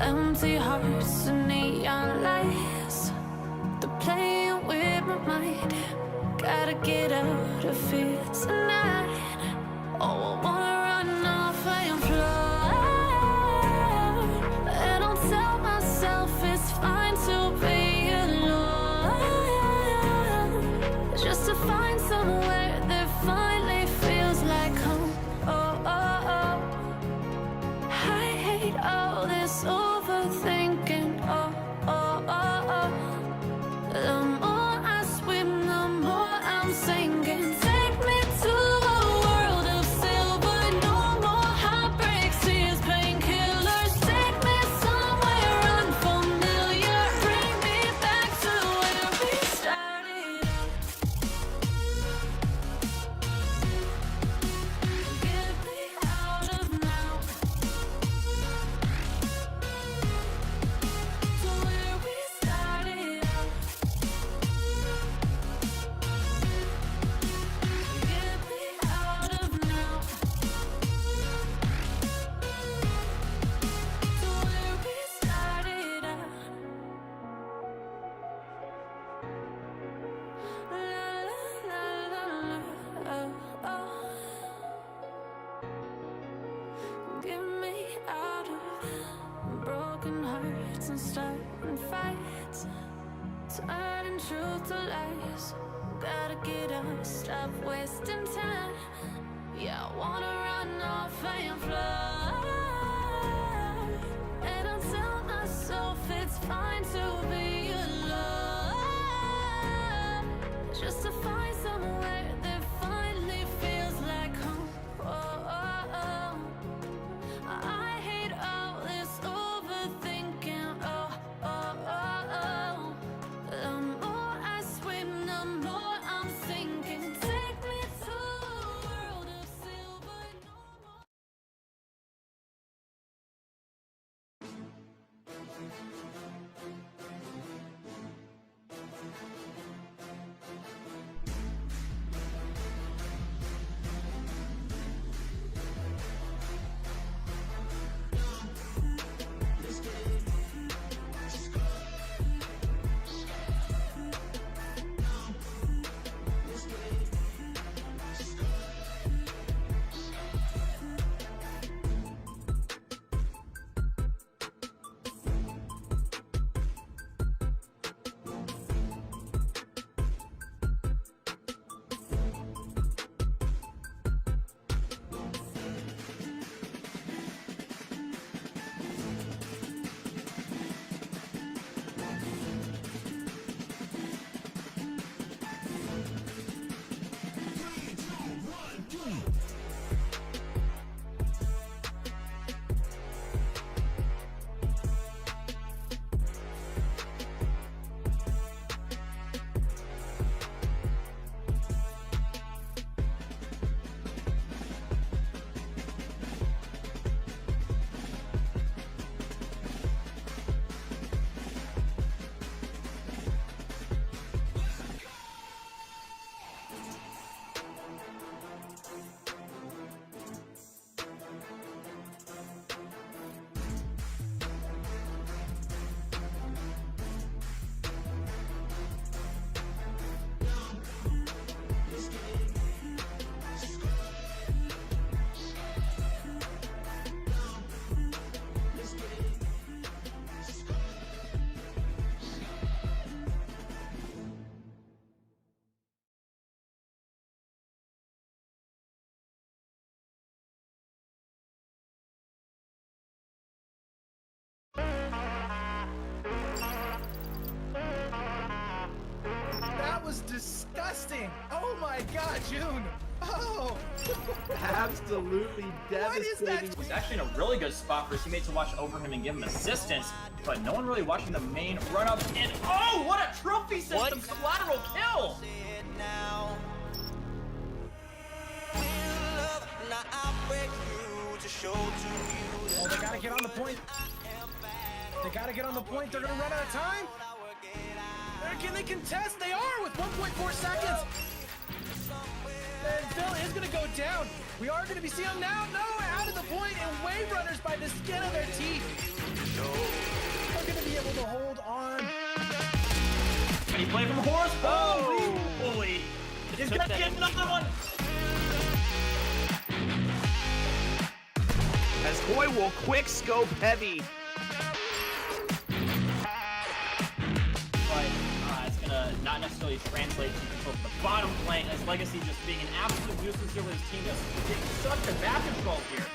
Empty hearts and neon lights, they're playing with my mind. Gotta get out of here tonight. Oh, I wanna run off and fly, and I'll tell myself it's fine to be alone, just to find somewhere that finally feels like home. Oh, oh, oh. I hate all this overthinking. Oh, oh, oh, oh. The more I swim, the more I'm sinking. Take me to a world of silver. No more heartbreaks, tears, painkillers. Take me somewhere unfamiliar. Bring me back to where we started. Get me out of now, to where we started. Get me out of now, to where we started. La la la la la. Oh. Get me out of broken hearts and starting fights, turning truth to lies. Gotta get up, stop wasting time. Yeah, I wanna run off and fly, and I'll tell myself it's fine to be alone, just to find somewhere that finally feels like home. Oh, oh, oh. I hate all this overthinking. Oh, oh, oh, oh. The more I swim, the more I'm sinking. Take me to a world of silver. No more. That was disgusting. Oh my God, June. Oh. Absolutely devastating. He's actually in a really good spot for his teammates to watch over him and give him assistance, but no one really watching the main run-up. And oh, what a trophy system collateral kill! Oh, they gotta get on the point. They gotta get on the point. They're gonna run out of time. Can they contest? They are with 1.4 seconds. And Phil is gonna go down. We are gonna be seeing him now. No, out of the point, and Wave Runners by the skin of their teeth. They're gonna be able to hold on. Can he play from horse? Holy! He's gonna get another one! As Hoy will quick scope heavy. But it's gonna not necessarily translate to control the bottom lane, as Legacy just being an absolute nuisance here with his team just getting such a back control here.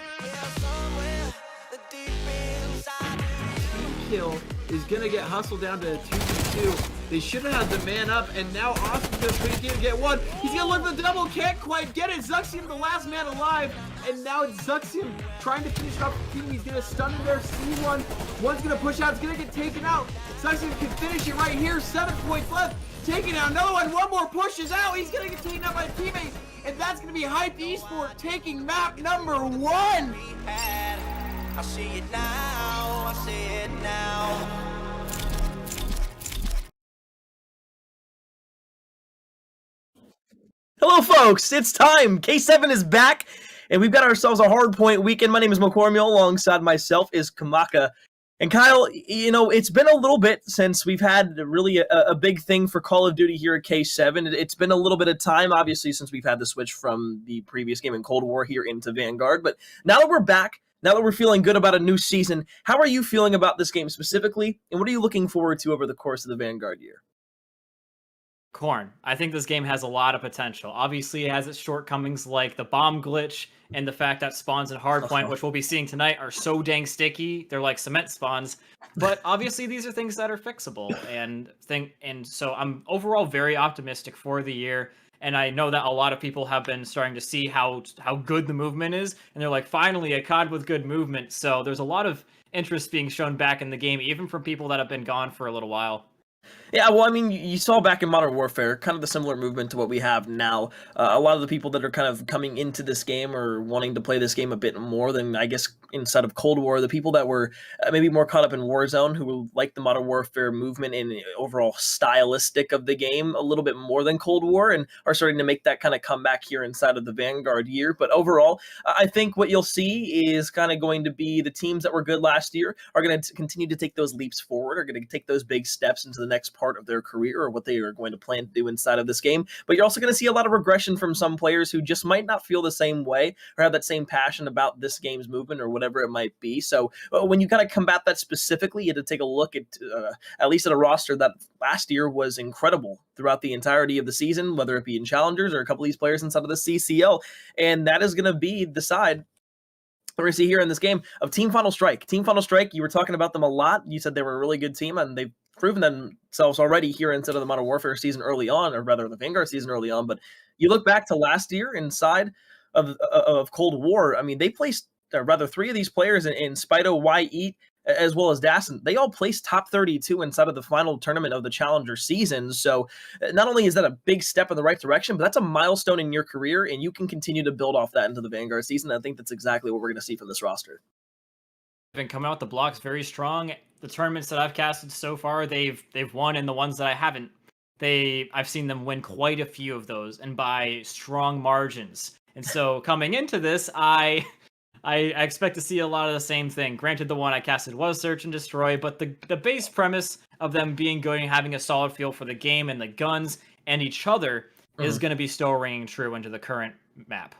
Kill is gonna get hustled down to 2v2. They should have had the man up, and now Austin's gonna get one. He's gonna look the double, can't quite get it. Zuxium, the last man alive, and now it's Zuxium trying to finish off the team. He's gonna stun in there, see one. One's gonna push out, it's gonna get taken out. Zuxium can finish it right here, 7 points left. Taking out another one more pushes out. He's gonna get taken out by a teammate, and that's gonna be Hype Esport taking map number 1. I see it now, I see it now. Hello folks, it's time! K7 is back, and we've got ourselves a hardpoint weekend. My name is Mokormio, alongside myself is Kamaka. And Kyle, you know, it's been a little bit since we've had really a big thing for Call of Duty here at K7. It's been a little bit of time, obviously, since we've had the switch from the previous game in Cold War here into Vanguard. But now that we're back, now that we're feeling good about a new season, how are you feeling about this game specifically, and what are you looking forward to over the course of the Vanguard year? Corn. I think this game has a lot of potential. Obviously, it has its shortcomings like the bomb glitch and the fact that spawns in Hardpoint, which we'll be seeing tonight, are so dang sticky. They're like cement spawns. But obviously, these are things that are fixable. And so I'm overall very optimistic for the year. And I know that a lot of people have been starting to see how good the movement is. And they're like, finally, a COD with good movement. So there's a lot of interest being shown back in the game, even from people that have been gone for a little while. Yeah, well, I mean, you saw back in Modern Warfare kind of the similar movement to what we have now. A lot of the people that are kind of coming into this game or wanting to play this game a bit more than, I guess, inside of Cold War, the people that were maybe more caught up in Warzone, who like the Modern Warfare movement and overall stylistic of the game a little bit more than Cold War, and are starting to make that kind of comeback here inside of the Vanguard year. But overall, I think what you'll see is kind of going to be the teams that were good last year are going to continue to take those leaps forward, are going to take those big steps into the next part of their career or what they are going to plan to do inside of this game. But you're also going to see a lot of regression from some players who just might not feel the same way or have that same passion about this game's movement or whatever it might be. So when you kind of combat that specifically, you have to take a look at least at a roster that last year was incredible throughout the entirety of the season, whether it be in Challengers or a couple of these players inside of the CCL. And that is going to be the side we're going to see here in this game of Team Final Strike. Team Final Strike, you were talking about them a lot. You said they were a really good team, and they've proven themselves already here inside of the Modern Warfare season early on, or rather the Vanguard season early on. But you look back to last year inside of Cold War, I mean, they placed, rather, 3 of these players in Spido, Y-Eat, as well as Dassin. They all placed top 32 inside of the final tournament of the Challenger season. So not only is that a big step in the right direction, but that's a milestone in your career, and you can continue to build off that into the Vanguard season. I think that's exactly what we're going to see from this roster. Been coming out the blocks very strong. The tournaments that I've casted so far, they've won, and the ones that I haven't, I've seen them win quite a few of those, and by strong margins. And so coming into this, I expect to see a lot of the same thing. Granted, the one I casted was Search and Destroy, but the base premise of them being good and having a solid feel for the game and the guns and each other is going to be still ringing true into the current map.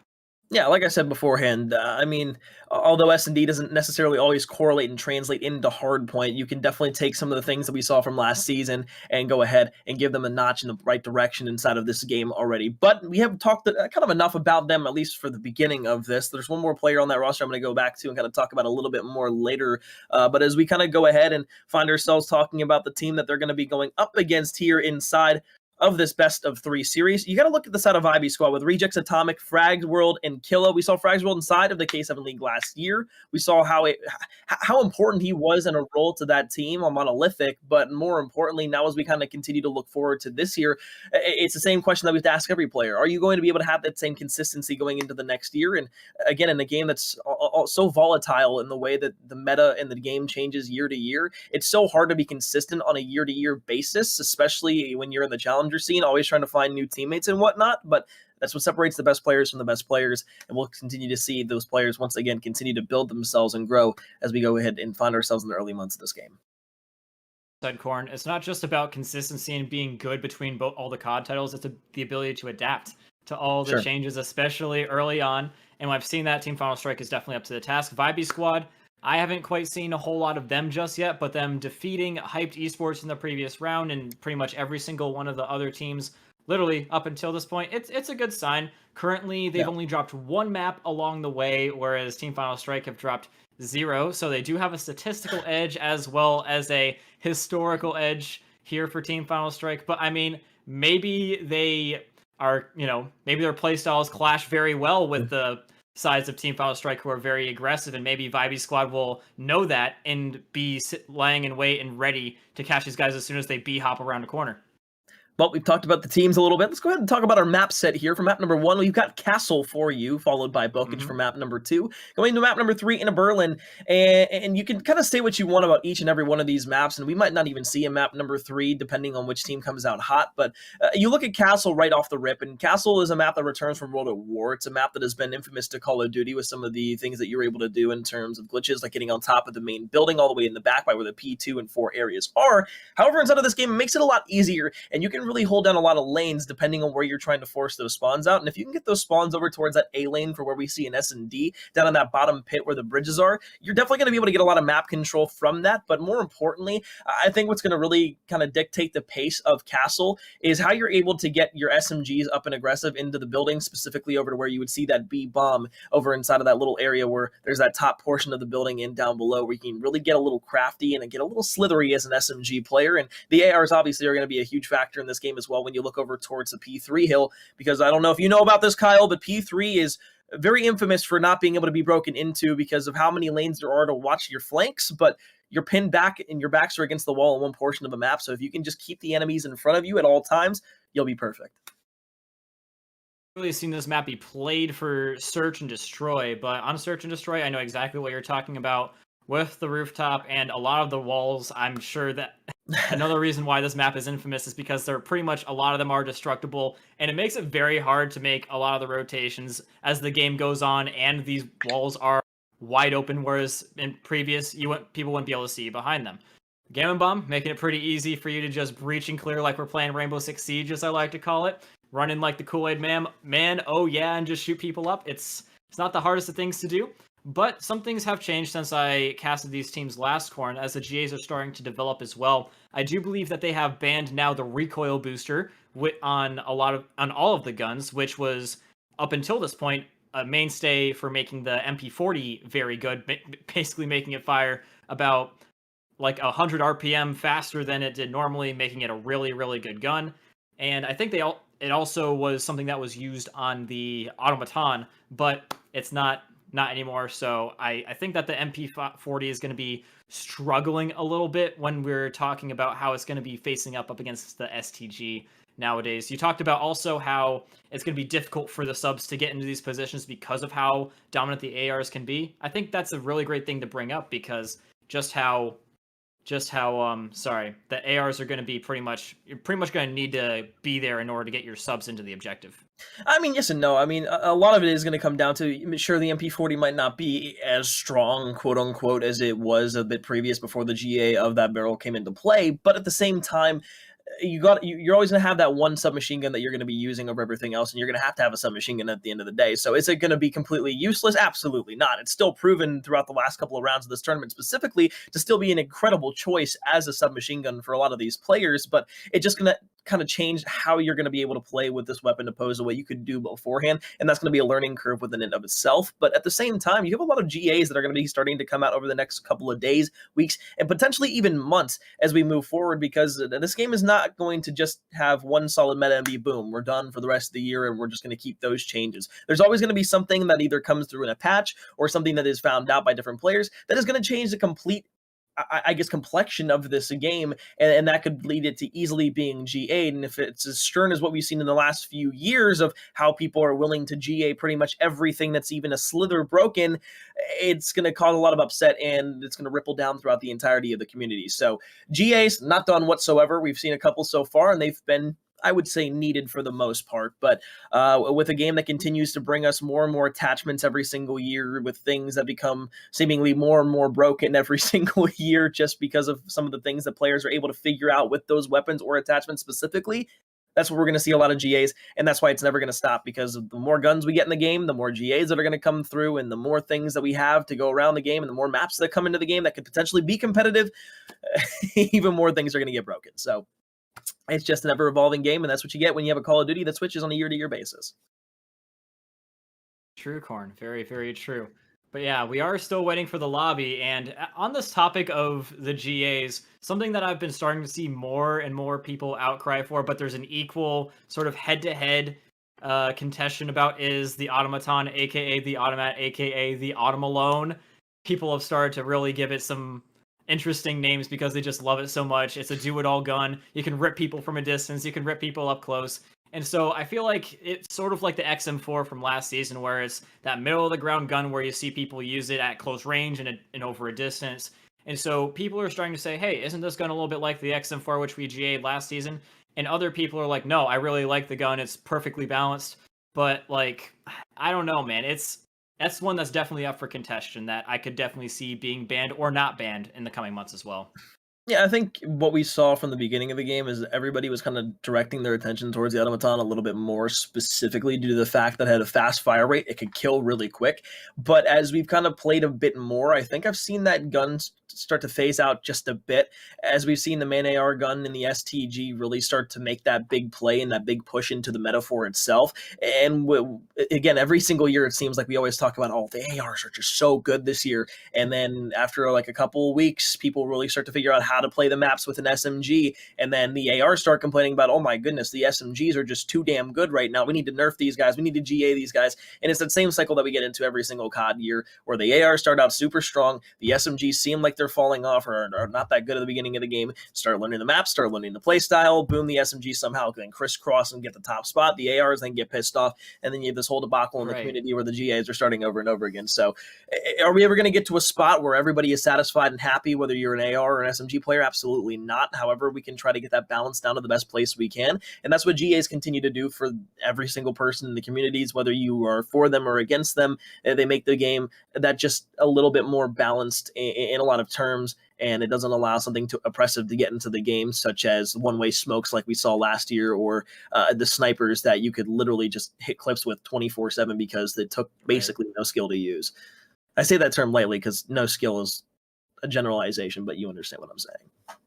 Yeah, like I said beforehand, I mean, although S&D doesn't necessarily always correlate and translate into Hardpoint, you can definitely take some of the things that we saw from last season and go ahead and give them a notch in the right direction inside of this game already. But we have talked kind of enough about them, at least for the beginning of this. There's one more player on that roster I'm going to go back to and kind of talk about a little bit more later. But as we kind of go ahead and find ourselves talking about the team that they're going to be going up against here inside of this best of 3 series, you got to look at the side of IB squad with Rejects, Atomic, Frags World, and Killa. We saw Frags World inside of the K7 League last year. We saw how important he was in a role to that team on Monolithic, but more importantly, now as we kind of continue to look forward to this year, it's the same question that we have to ask every player. Are you going to be able to have that same consistency going into the next year? And again, in a game that's so volatile in the way that the meta and the game changes year to year, it's so hard to be consistent on a year-to-year basis, especially when you're in the challenge scene, always trying to find new teammates and whatnot. But That's what separates the best players from the best players, and we'll continue to see those players once again continue to build themselves and grow as we go ahead and find ourselves in the early months of this game. Said Corn, it's not just about consistency and being good between all the COD titles, it's the ability to adapt to all the changes, especially early on. And I've seen that Team Final Strike is definitely up to the task. Vibe Squad, I haven't quite seen a whole lot of them just yet, but them defeating Hyped Esports in the previous round and pretty much every single one of the other teams, literally up until this point, it's a good sign. Currently, they've only dropped one map along the way, whereas Team Final Strike have dropped 0. So they do have a statistical edge as well as a historical edge here for Team Final Strike. But I mean, maybe they are, maybe their playstyles clash very well with the sides of Team Final Strike who are very aggressive, and maybe Vibey Squad will know that and be lying in wait and ready to catch these guys as soon as they hop around a corner. Well, we've talked about the teams a little bit. Let's go ahead and talk about our map set here. For map number 1, we've got Castle for you, followed by Bokage for map number 2. Going to map number 3 in Berlin, and you can kind of say what you want about each and every one of these maps, and we might not even see a map number 3, depending on which team comes out hot, but you look at Castle right off the rip, and Castle is a map that returns from World at War. It's a map that has been infamous to Call of Duty with some of the things that you're able to do in terms of glitches, like getting on top of the main building all the way in the back by where the P2 and 4 areas are. However, inside of this game, it makes it a lot easier, and you can really hold down a lot of lanes depending on where you're trying to force those spawns out. And if you can get those spawns over towards that A lane for where we see an S&D down in that bottom pit where the bridges are, you're definitely going to be able to get a lot of map control from that. But more importantly, I think what's going to really kind of dictate the pace of Castle is how you're able to get your SMGs up and aggressive into the building, specifically over to where you would see that B bomb over inside of that little area where there's that top portion of the building and down below where you can really get a little crafty and get a little slithery as an SMG player. And the ARs obviously are going to be a huge factor in this game as well when you look over towards the P3 hill, because I don't know if you know about this, Kyle, but P3 is very infamous for not being able to be broken into because of how many lanes there are to watch your flanks, but you're pinned back and your backs are against the wall in one portion of a map. So if you can just keep the enemies in front of you at all times, you'll be perfect. Really seen this map be played for Search and Destroy, but on Search and Destroy, I know exactly what you're talking about with the rooftop and a lot of the walls. I'm sure that another reason why this map is infamous is because they're pretty much, a lot of them are destructible, and it makes it very hard to make a lot of the rotations as the game goes on and these walls are wide open, whereas in previous people wouldn't be able to see behind them. Gammon Bomb making it pretty easy for you to just breach and clear like we're playing Rainbow Six Siege, as I like to call it. Run in like the Kool-Aid man, oh yeah, and just shoot people up. It's not the hardest of things to do. But some things have changed since I casted these teams last, Corn, as the GAs are starting to develop as well. I do believe that they have banned now the recoil booster on all of the guns, which was, up until this point, a mainstay for making the MP40 very good, basically making it fire about like 100 RPM faster than it did normally, making it a really, really good gun. And I think it also was something that was used on the Automaton, but it's not anymore. So I think that the MP40 is going to be struggling a little bit when we're talking about how it's going to be facing up against the STG nowadays. You talked about also how it's going to be difficult for the subs to get into these positions because of how dominant the ARs can be. I think that's a really great thing to bring up, because just how the ARs are going to be you're pretty much going to need to be there in order to get your subs into the objective. I mean, yes and no. I mean, a lot of it is going to come down to, sure, the MP40 might not be as strong, quote unquote, as it was a bit previous before the GA of that barrel came into play, but at the same time, you're always going to have that one submachine gun that you're going to be using over everything else, and you're going to have a submachine gun at the end of the day. So is it going to be completely useless? Absolutely not. It's still proven throughout the last couple of rounds of this tournament specifically to still be an incredible choice as a submachine gun for a lot of these players, but it's just going to kind of change how you're going to be able to play with this weapon opposed to what you could do beforehand, and that's going to be a learning curve within and of itself. But at the same time, you have a lot of GAs that are going to be starting to come out over the next couple of days, weeks, and potentially even months as we move forward, because this game is not going to just have one solid meta and be boom, we're done for the rest of the year and we're just going to keep those changes. There's always going to be something that either comes through in a patch or something that is found out by different players that is going to change the complete, I guess, complexion of this game, and that could lead it to easily being GA'd. And if it's as stern as what we've seen in the last few years of how people are willing to GA pretty much everything that's even a slither broken, it's going to cause a lot of upset, and it's going to ripple down throughout the entirety of the community. So GA's not done whatsoever. We've seen a couple so far, and they've been I would say, needed for the most part. But with a game that continues to bring us more and more attachments every single year, with things that become seemingly more and more broken every single year just because of some of the things that players are able to figure out with those weapons or attachments specifically, that's what we're going to see a lot of GAs, and that's why it's never going to stop, because the more guns we get in the game, the more GAs that are going to come through, and the more things that we have to go around the game, and the more maps that come into the game that could potentially be competitive, even more things are going to get broken. So it's just an ever-evolving game, and that's what you get when you have a Call of Duty that switches on a year-to-year basis. True, Corn. Very, very true. But yeah, we are still waiting for the lobby. And on this topic of the GAs, something that I've been starting to see more and more people outcry for, but there's an equal sort of head-to-head contention about, is the Automaton, aka the Automat, aka the Automalone. People have started to really give it some interesting names because they just love it so much. It's a do-it-all gun. You can rip people from a distance. You can rip people up close. And so I feel like it's sort of like the XM4 from last season, where it's that middle-of-the-ground gun where you see people use it at close range and over a distance. And so people are starting to say, hey, isn't this gun a little bit like the XM4, which we GA'd last season? And other people are like, no, I really like the gun. It's perfectly balanced. But, like, I don't know, man. That's one that's definitely up for contention that I could definitely see being banned or not banned in the coming months as well. Yeah, I think what we saw from the beginning of the game is everybody was kind of directing their attention towards the Automaton a little bit more specifically due to the fact that it had a fast fire rate. It could kill really quick. But as we've kind of played a bit more, I think I've seen that gun start to phase out just a bit, as we've seen the main AR gun in the STG really start to make that big play and that big push into the metaphor itself. And again, every single year it seems like we always talk about, oh, the ARs are just so good this year. And then after like a couple of weeks, people really start to figure out how to play the maps with an SMG, and then the ARs start complaining about, oh my goodness, the SMGs are just too damn good right now. We need to nerf these guys. We need to GA these guys. And it's that same cycle that we get into every single COD year, where the ARs start out super strong, the SMGs seem like they're falling off or are not that good at the beginning of the game, start learning the map, start learning the play style, boom, the SMG somehow can crisscross and get the top spot, the ARs then get pissed off, and then you have this whole debacle in the community where the GAs are starting over and over again. So are we ever going to get to a spot where everybody is satisfied and happy, whether you're an AR or an SMG player? Absolutely not. However, we can try to get that balance down to the best place we can, and that's what GAs continue to do for every single person in the communities, whether you are for them or against them. They make the game that just a little bit more balanced in a lot of terms, and it doesn't allow something too oppressive to get into the game, such as one-way smokes like we saw last year, or the snipers that you could literally just hit clips with 24/7 because it took basically no skill to use. I say that term lightly because no skill is a generalization, but you understand what I'm saying.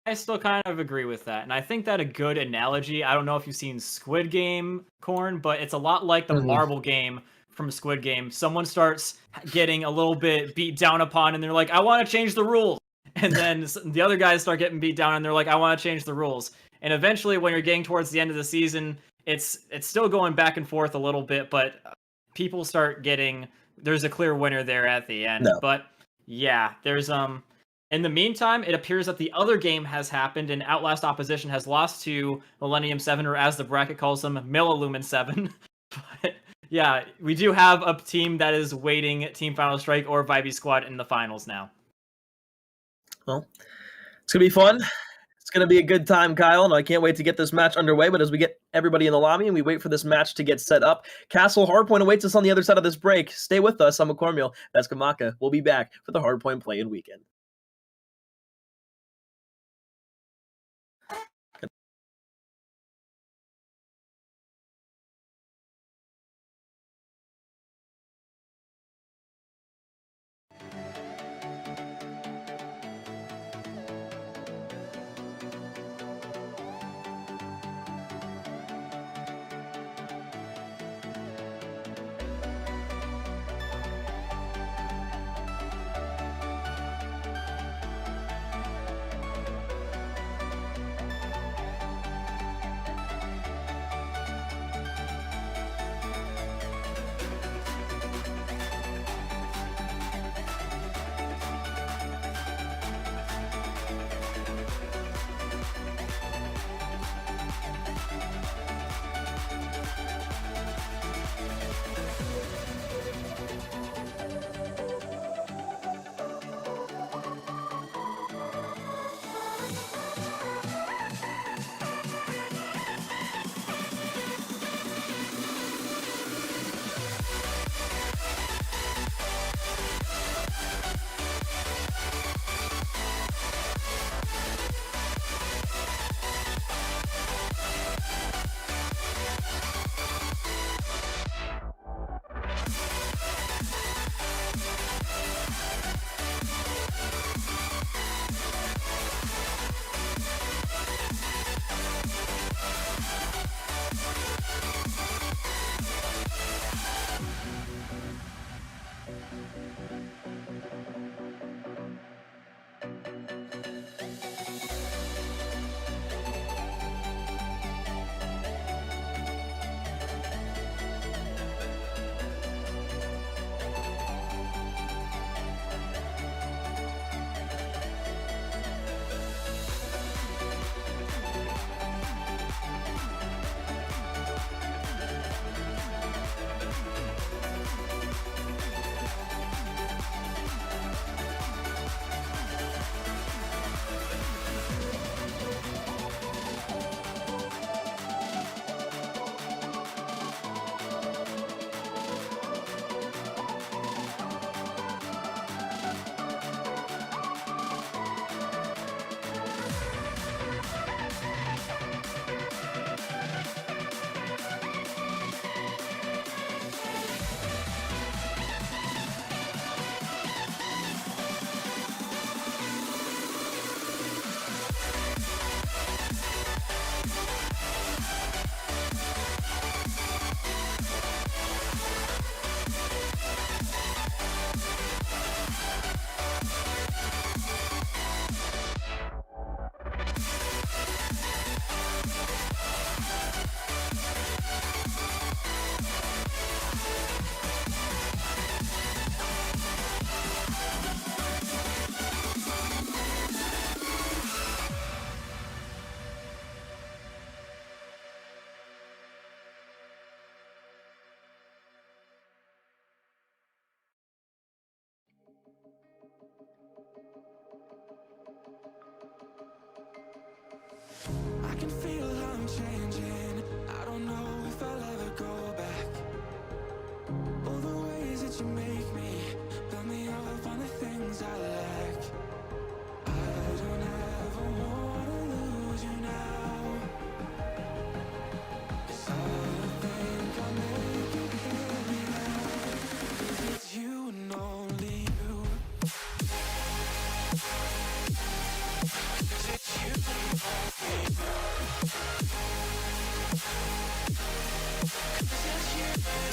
I still kind of agree with that. And I think that a good analogy, I don't know if you've seen Squid Game, Corn, but it's a lot like the marble game from Squid Game. Someone starts getting a little bit beat down upon and they're like, I want to change the rules. And then the other guys start getting beat down and they're like, I want to change the rules. And eventually when you're getting towards the end of the season, it's still going back and forth a little bit, but people start getting, there's a clear winner there at the end. No. But yeah, there's in the meantime, it appears that the other game has happened, and Outlast Opposition has lost to Millennium 7, or as the bracket calls them, Millilumen 7. But yeah, we do have a team that is waiting Team Final Strike or Vibey Squad in the finals now. Well, it's going to be fun. It's going to be a good time, Kyle, and I can't wait to get this match underway. But as we get everybody in the lobby and we wait for this match to get set up, Castle Hardpoint awaits us on the other side of this break. Stay with us. I'm McCormiel. That's Kamaka. We'll be back for the Hardpoint play-in weekend.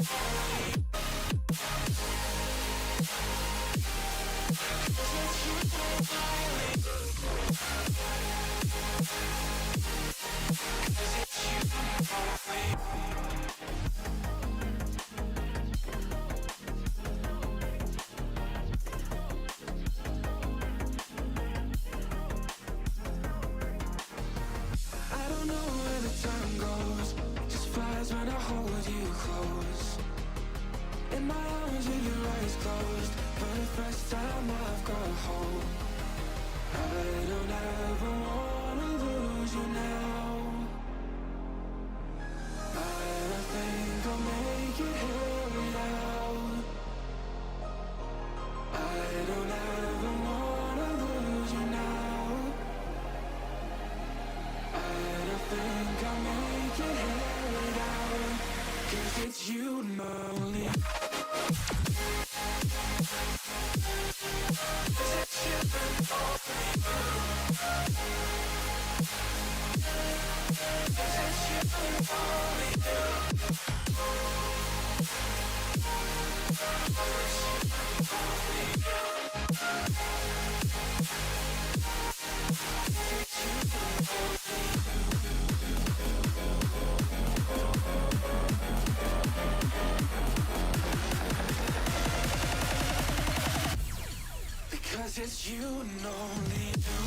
I don't know where the time goes, it just flies when I hold you close. In my arms with your eyes closed, for the first time I've got hope. I don't ever wanna lose you now. I think I'll make it here without. I don't ever wanna lose you now. I don't think I'll make it here without. 'Cause it's you and me only. Because it's you and only you.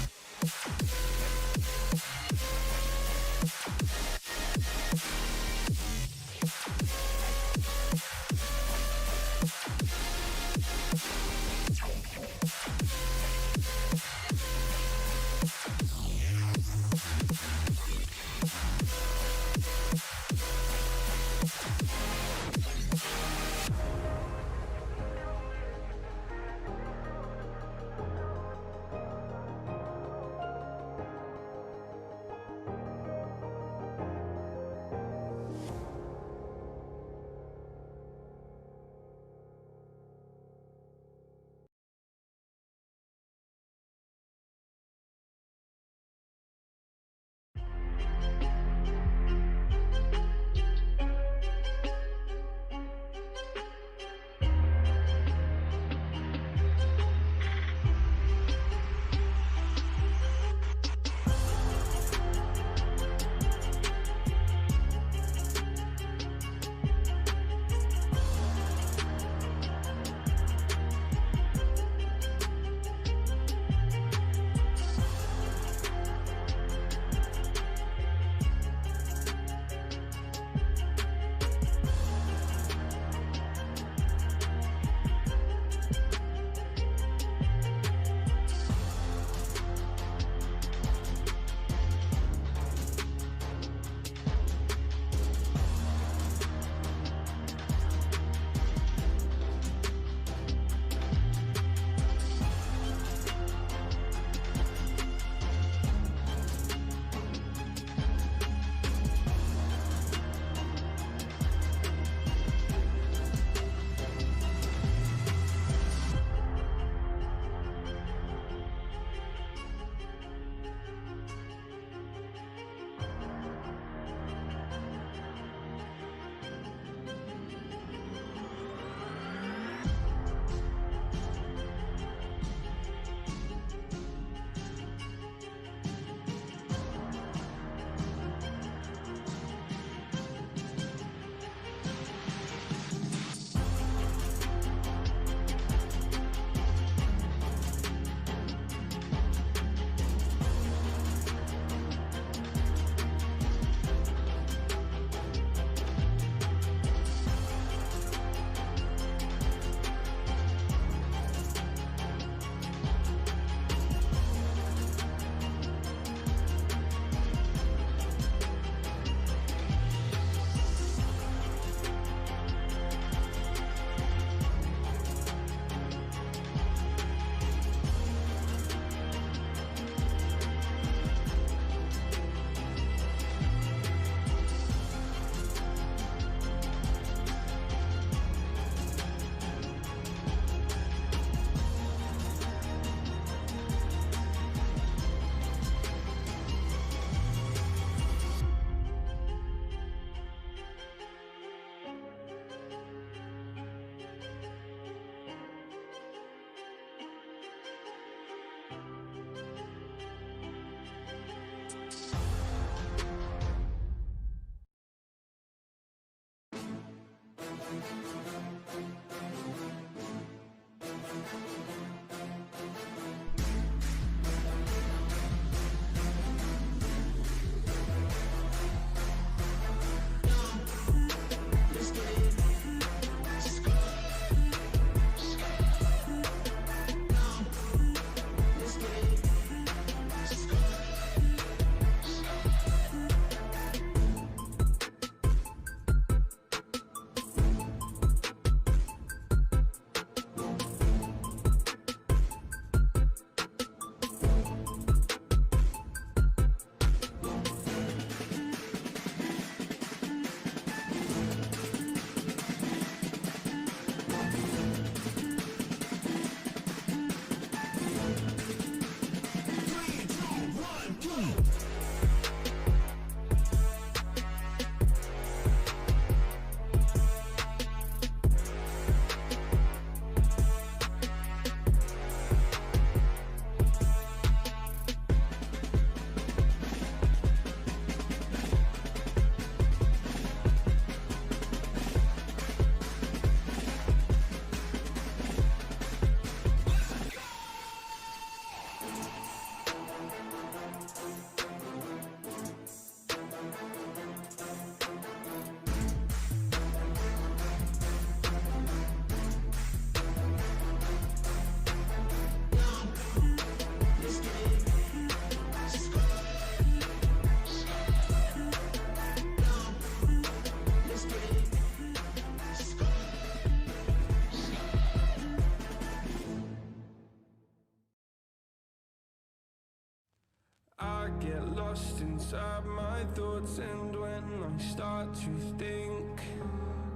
I get lost inside my thoughts, and when I start to think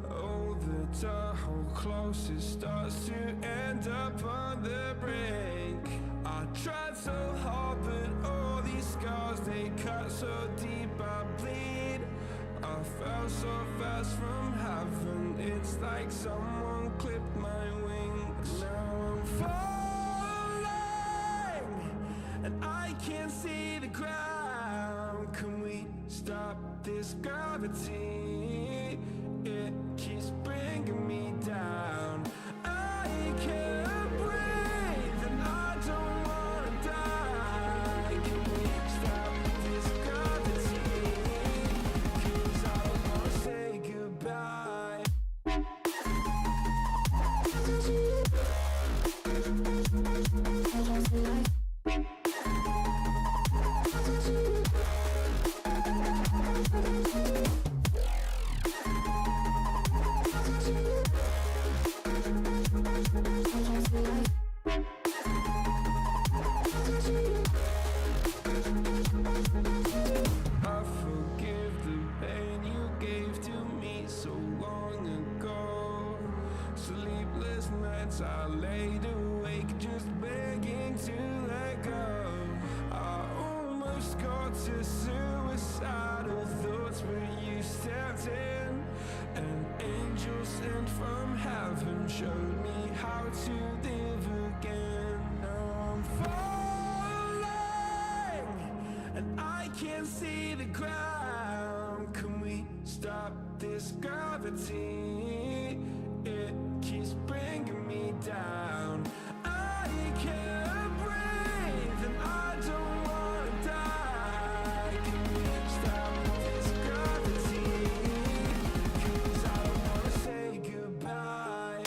all the time how close it starts to end up on the brink. I tried so hard, but all these scars, they cut so deep I bleed. I fell so fast from heaven, it's like someone clipped my wings. Now I'm falling, and I can't see the ground. Can we stop this gravity? It keeps bringing me down. I can't breathe, and I don't wanna die. Can we stop this gravity? 'Cause I don't wanna say goodbye. I forgive the pain you gave to me so long ago. Sleepless nights I laid awake just begging to let go. I almost got to suicidal thoughts, but you stepped in. An angel sent from heaven showed me how to live again. Now I'm falling, and I can't see the ground. Can we stop this gravity? It keeps bringing me down. I can't breathe, and I don't wanna die. Can we stop this gravity? 'Cause I don't wanna say goodbye.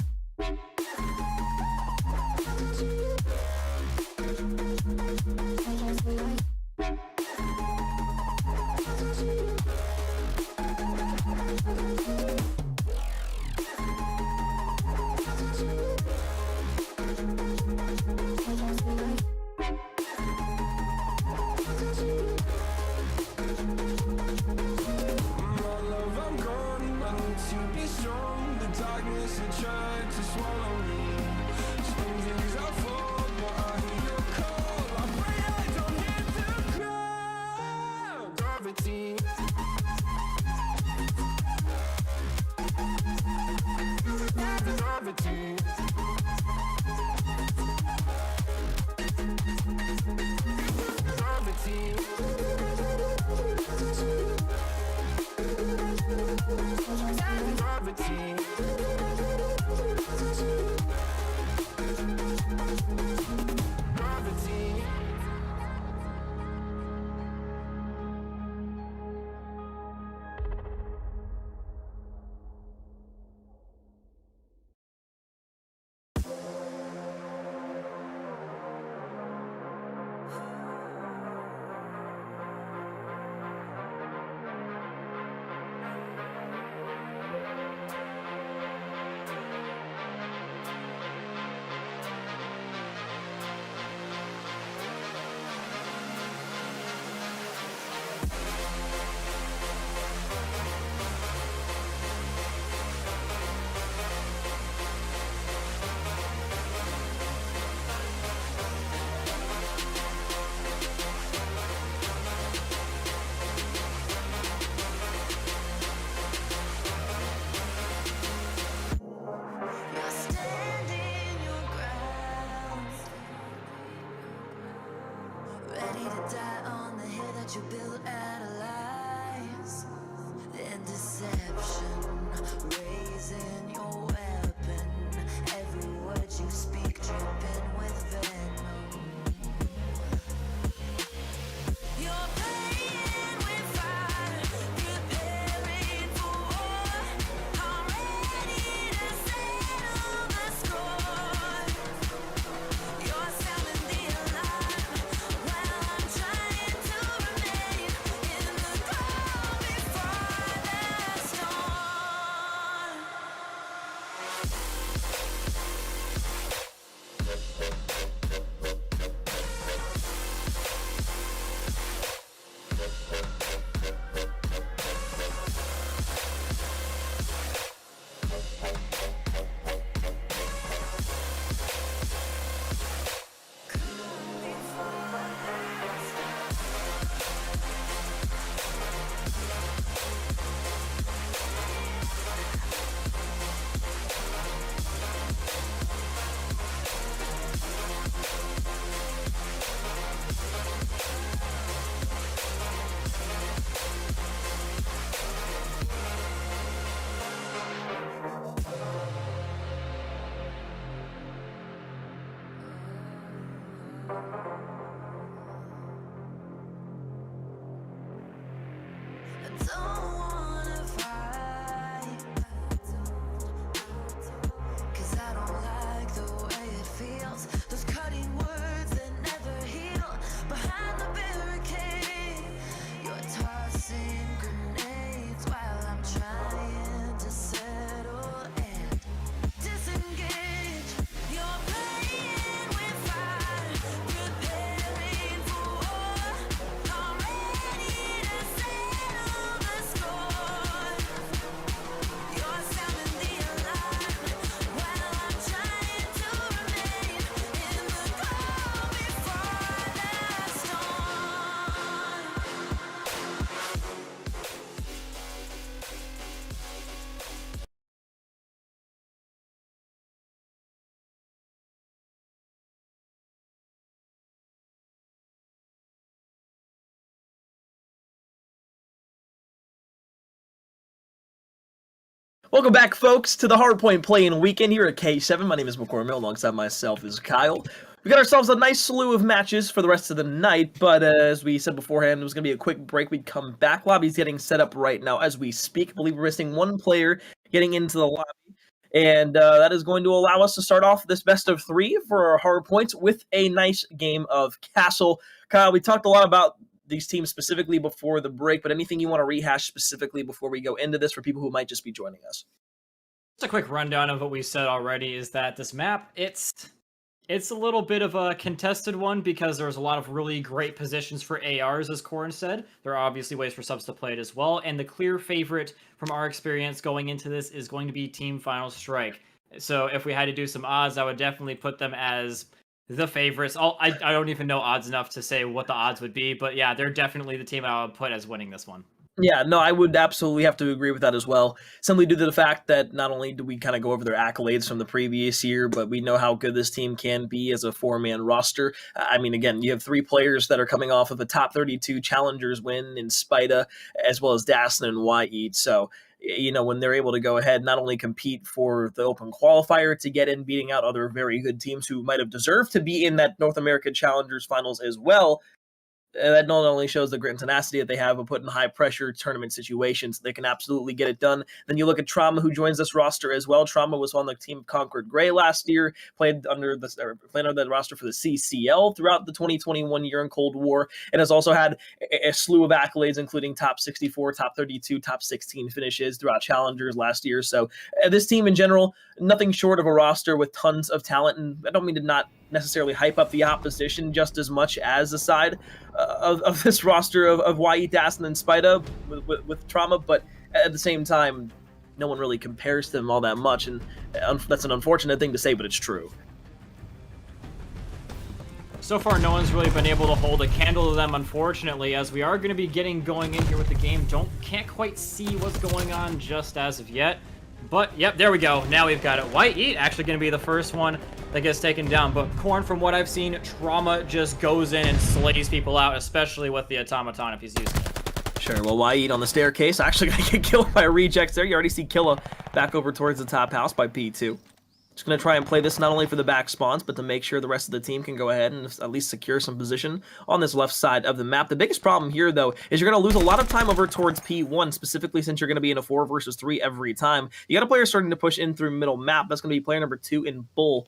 My love, I'm gone. I need to be strong. The darkness had tried to swallow me. Some days I fall, but I hear your call. I pray I don't hit the ground. Gravity. Gravity. Gravity. Welcome back, folks, to the Hardpoint Play-In Weekend here at K7. My name is McCormick. Alongside myself is Kyle. We got ourselves a nice slew of matches for the rest of the night, but as we said beforehand, it was going to be a quick break. We'd come back. Lobby's getting set up right now as we speak. I believe we're missing one player getting into the lobby, and that is going to allow us to start off this best of 3 for our Hardpoints with a nice game of Castle. Kyle, we talked a lot about these teams specifically before the break, but anything you want to rehash specifically before we go into this for people who might just be joining us? Just a quick rundown of what we said already is that this map, it's a little bit of a contested one because there's a lot of really great positions for ARs, as Corn said. There are obviously ways for subs to play it as well, and the clear favorite from our experience going into this is going to be Team Final Strike. So if we had to do some odds, I would definitely put them as the favorites. I don't even know odds enough to say what the odds would be, but yeah, they're definitely the team I would put as winning this one. Yeah, no, I would absolutely have to agree with that as well. Simply due to the fact that not only do we kind of go over their accolades from the previous year, but we know how good this team can be as a 4-man roster. I mean, again, you have 3 players that are coming off of a top 32 Challengers win in Spida, as well as Dassin and Wyatt. So, you know, when they're able to go ahead, not only compete for the open qualifier to get in, beating out other very good teams who might have deserved to be in that North American Challengers finals as well, that not only shows the grit and tenacity that they have of putting high pressure tournament situations, they can absolutely get it done. Then you look at Trauma, who joins this roster as well. Trauma was on the team of Concord Gray last year, played under the roster for the CCL throughout the 2021 year in Cold War, and has also had a slew of accolades, including top 64, top 32, top 16 finishes throughout Challengers last year. So this team in general, nothing short of a roster with tons of talent, and I don't mean to not necessarily hype up the opposition just as much as the side of this roster of Wyatt, Dassin, and Spida with Trauma, but at the same time, no one really compares to them all that much, and that's an unfortunate thing to say, but it's true. So far, no one's really been able to hold a candle to them, unfortunately, as we are going to be going in here with the game. Can't quite see what's going on just as of yet. But, yep, there we go. Now we've got it. Wyatt actually going to be the first one that gets taken down. But Corn, from what I've seen, Trauma just goes in and slays people out, especially with the automaton if he's using it. Sure, well, Wyatt on the staircase actually going to get killed by rejects there. You already see Killa back over towards the top house by P2. Just going to try and play this not only for the back spawns, but to make sure the rest of the team can go ahead and at least secure some position on this left side of the map. The biggest problem here, though, is you're going to lose a lot of time over towards P1, specifically since you're going to be in a 4 versus 3 every time. You got a player starting to push in through middle map. That's going to be player number 2 in Bull.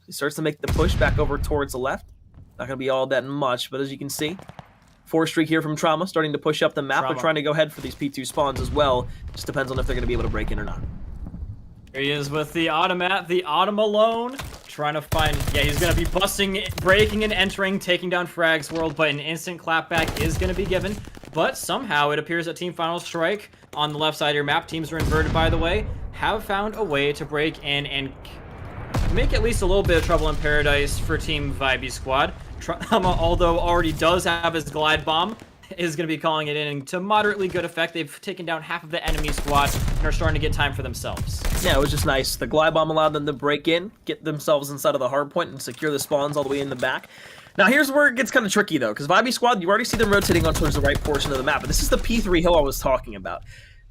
He starts to make the push back over towards the left. Not going to be all that much, but as you can see, 4 streak here from Trauma, starting to push up the map, but trying to go ahead for these P2 spawns as well. Just depends on if they're going to be able to break in or not. Here he is with the automat, the Automalone, trying to find, yeah, he's going to be busting, breaking and entering, taking down Frag's World, but an instant clapback is going to be given. But somehow it appears that Team Final Strike on the left side of your map, teams are inverted by the way, have found a way to break in and make at least a little bit of trouble in paradise for Team Vibey Squad. Although already does have his glide bomb, is going to be calling it in to moderately good effect. They've taken down half of the enemy squad and are starting to get time for themselves. Yeah, it was just nice. The glide bomb allowed them to break in, get themselves inside of the hard point, and secure the spawns all the way in the back. Now, here's where it gets kind of tricky, though, because Vibey Squad, you already see them rotating on towards the right portion of the map, but this is the P3 hill I was talking about.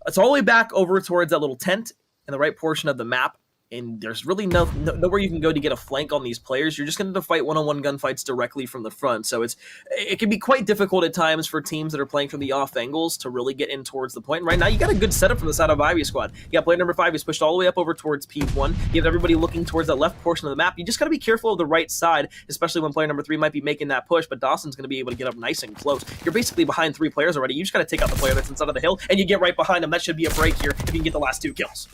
It's all the way back over towards that little tent in the right portion of the map, and there's really nowhere you can go to get a flank on these players. You're just going to fight one-on-one gunfights directly from the front. So it can be quite difficult at times for teams that are playing from the off angles to really get in towards the point. Right now, you got a good setup from the side of Vibey Squad. You got player number 5 who's pushed all the way up over towards P1. You have everybody looking towards that left portion of the map. You just got to be careful of the right side, especially when player number 3 might be making that push, but Dawson's going to be able to get up nice and close. You're basically behind 3 players already. You just got to take out the player that's inside of the hill, and you get right behind him. That should be a break here if you can get the last 2 kills.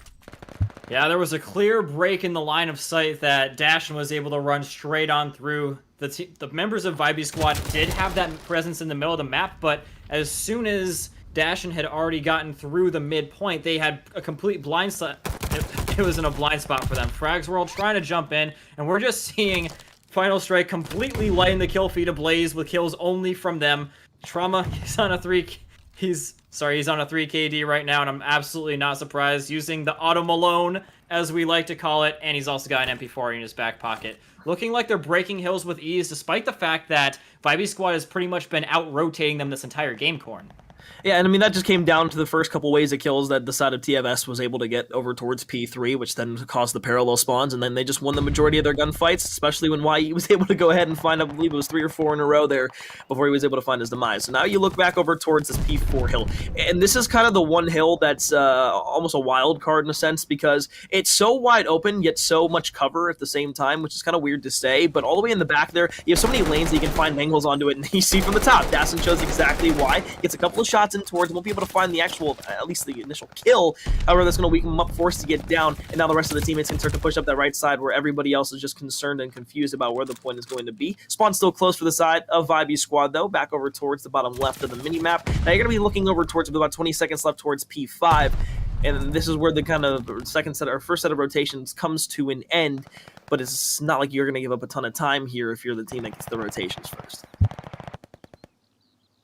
Yeah, there was a clear break in the line of sight that Dashin was able to run straight on through. The members of Vibey Squad did have that presence in the middle of the map, but as soon as Dashin had already gotten through the midpoint, they had a complete blind spot. It was in a blind spot for them. Frag's World trying to jump in, and we're just seeing Final Strike completely lighting the kill feed ablaze with kills only from them. Trauma, he's on a 3 KD right now, and I'm absolutely not surprised, using the Automalone, as we like to call it, and he's also got an MP4 in his back pocket. Looking like they're breaking hills with ease, despite the fact that Vibey Squad has pretty much been out-rotating them this entire game, Corn. Yeah, and I mean, that just came down to the first couple ways of kills that the side of TFS was able to get over towards P3, which then caused the parallel spawns, and then they just won the majority of their gunfights, especially when YE was able to go ahead and find, I believe it was 3 or 4 in a row there before he was able to find his demise. So now you look back over towards this P4 hill, and this is kind of the one hill that's almost a wild card in a sense, because it's so wide open, yet so much cover at the same time, which is kind of weird to say, but all the way in the back there, you have so many lanes that you can find angles onto it, and you see from the top, Dassen shows exactly why. Gets a couple of shots in towards, won't be able to find the actual, at least the initial kill. However, that's going to weaken him up, forced to get down, and now the rest of the teammates can start to push up that right side where everybody else is just concerned and confused about where the point is going to be. Spawn still close for the side of Vibey Squad, though, back over towards the bottom left of the mini-map. Now you're going to be looking over towards, with about 20 seconds left, towards P5, and this is where the kind of first set of rotations comes to an end, but it's not like you're going to give up a ton of time here if you're the team that gets the rotations first.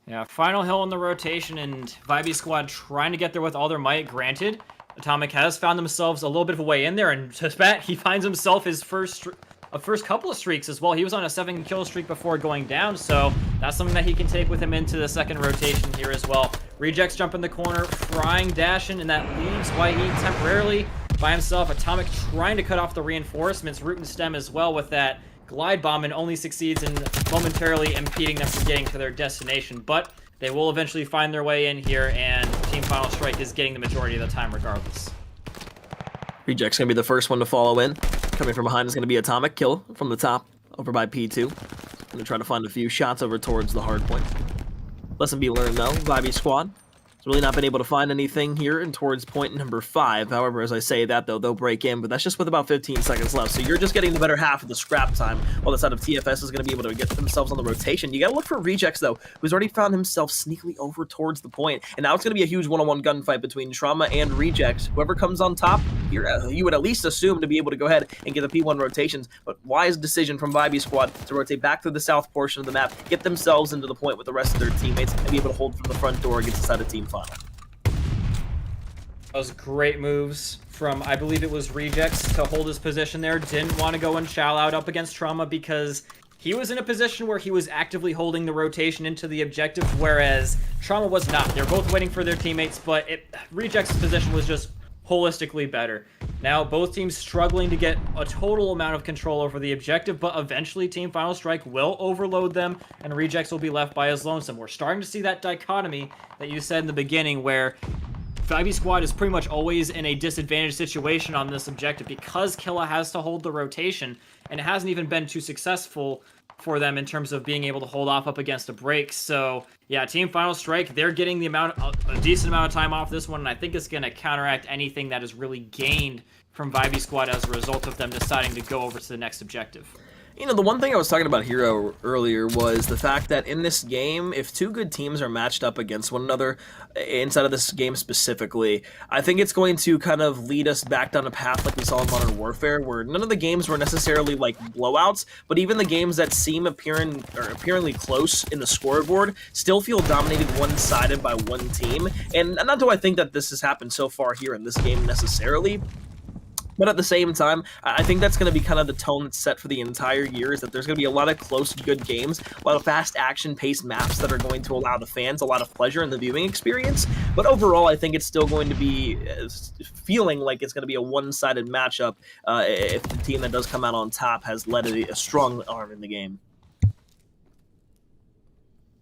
Yeah, final hill in the rotation, and Vibey Squad trying to get there with all their might. Granted, Atomic has found themselves a little bit of a way in there, and to bet he finds himself his first couple of streaks as well. He was on a 7-kill streak before going down, so that's something that he can take with him into the second rotation here as well. Rejects jump in the corner, frying Dashin, and that leaves YE temporarily by himself. Atomic trying to cut off the reinforcements, Root and Stem as well with that glide bomb, and only succeeds in momentarily impeding them from getting to their destination, but they will eventually find their way in here, and Team Final Strike is getting the majority of the time regardless. Reject's going to be the first one to follow in. Coming from behind is going to be Atomic, kill from the top over by P2. Going to try to find a few shots over towards the hard point. Lesson be learned though, Vibey Squad really not been able to find anything here and towards point number 5. However, as I say that, though, they'll break in, but that's just with about 15 seconds left. So you're just getting the better half of the scrap time, while the side of TFS is going to be able to get themselves on the rotation. You got to look for Rejects, though, who's already found himself sneakily over towards the point. And now it's going to be a huge one-on-one gunfight between Trauma and Rejects. Whoever comes on top, you would at least assume to be able to go ahead and get the P1 rotations, but wise decision from Vibey Squad to rotate back through the south portion of the map, get themselves into the point with the rest of their teammates, and be able to hold from the front door against the side of Team Final. Those great moves from, I believe it was Rejects, to hold his position there. Didn't want to go and shell out up against Trauma because he was in a position where he was actively holding the rotation into the objective, whereas Trauma was not. They're both waiting for their teammates, but Rejects' position was just holistically better. Now, both teams struggling to get a total amount of control over the objective, but eventually Team Final Strike will overload them, and Rejects will be left by his lonesome. We're starting to see that dichotomy that you said in the beginning, where Vibey Squad is pretty much always in a disadvantaged situation on this objective because Killa has to hold the rotation, and it hasn't even been too successful for them in terms of being able to hold off up against a break. So yeah, Team Final Strike, they're getting a decent amount of time off this one, and I think it's going to counteract anything that is really gained from Vibey Squad as a result of them deciding to go over to the next objective. You know, the one thing I was talking about Hero earlier was the fact that in this game, if two good teams are matched up against one another, inside of this game specifically, I think it's going to kind of lead us back down a path like we saw in Modern Warfare, where none of the games were necessarily like blowouts, but even the games that seem apparently close in the scoreboard still feel dominated one-sided by one team. And not do I think that this has happened so far here in this game necessarily, but at the same time, I think that's going to be kind of the tone that's set for the entire year, is that there's going to be a lot of close, good games, a lot of fast action-paced maps that are going to allow the fans a lot of pleasure in the viewing experience. But overall, I think it's still going to be feeling like it's going to be a one-sided matchup if the team that does come out on top has led a strong arm in the game.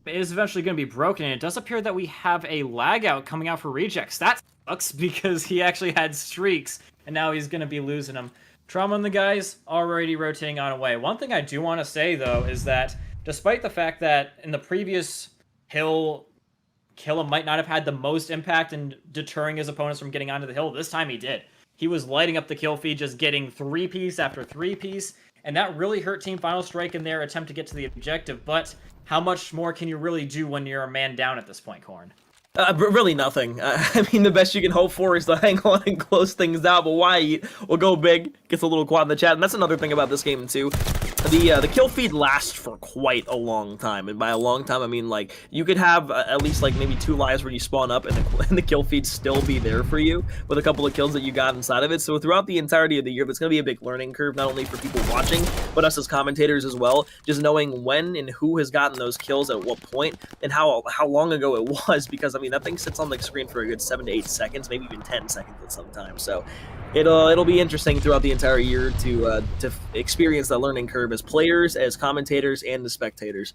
It is eventually going to be broken, and it does appear that we have a lag out coming out for Rejects. That sucks because he actually had streaks, and now he's going to be losing them. Trauma and the guys already rotating on away. One thing I do want to say, though, is that despite the fact that in the previous hill, Killa might not have had the most impact in deterring his opponents from getting onto the hill, this time he did. He was lighting up the kill feed, just getting 3-piece after 3-piece, and that really hurt Team Final Strike in their attempt to get to the objective. But how much more can you really do when you're a man down at this point, Corn? Really nothing. I mean, the best you can hope for is to hang on and close things out, but why will go big, gets a little quad in the chat, and that's another thing about this game, too. The kill feed lasts for quite a long time, and by a long time, I mean, like, you could have at least, like, maybe 2 lives where you spawn up, and the kill feed still be there for you, with a couple of kills that you got inside of it. So throughout the entirety of the year, there's going to be a big learning curve, not only for people watching, but us as commentators as well, just knowing when and who has gotten those kills at what point, and how long ago it was, because, I mean, mean, that thing sits on the screen for a good 7 to 8 seconds, maybe even 10 seconds at some time. So it'll be interesting throughout the entire year to experience that learning curve as players, as commentators, and the spectators.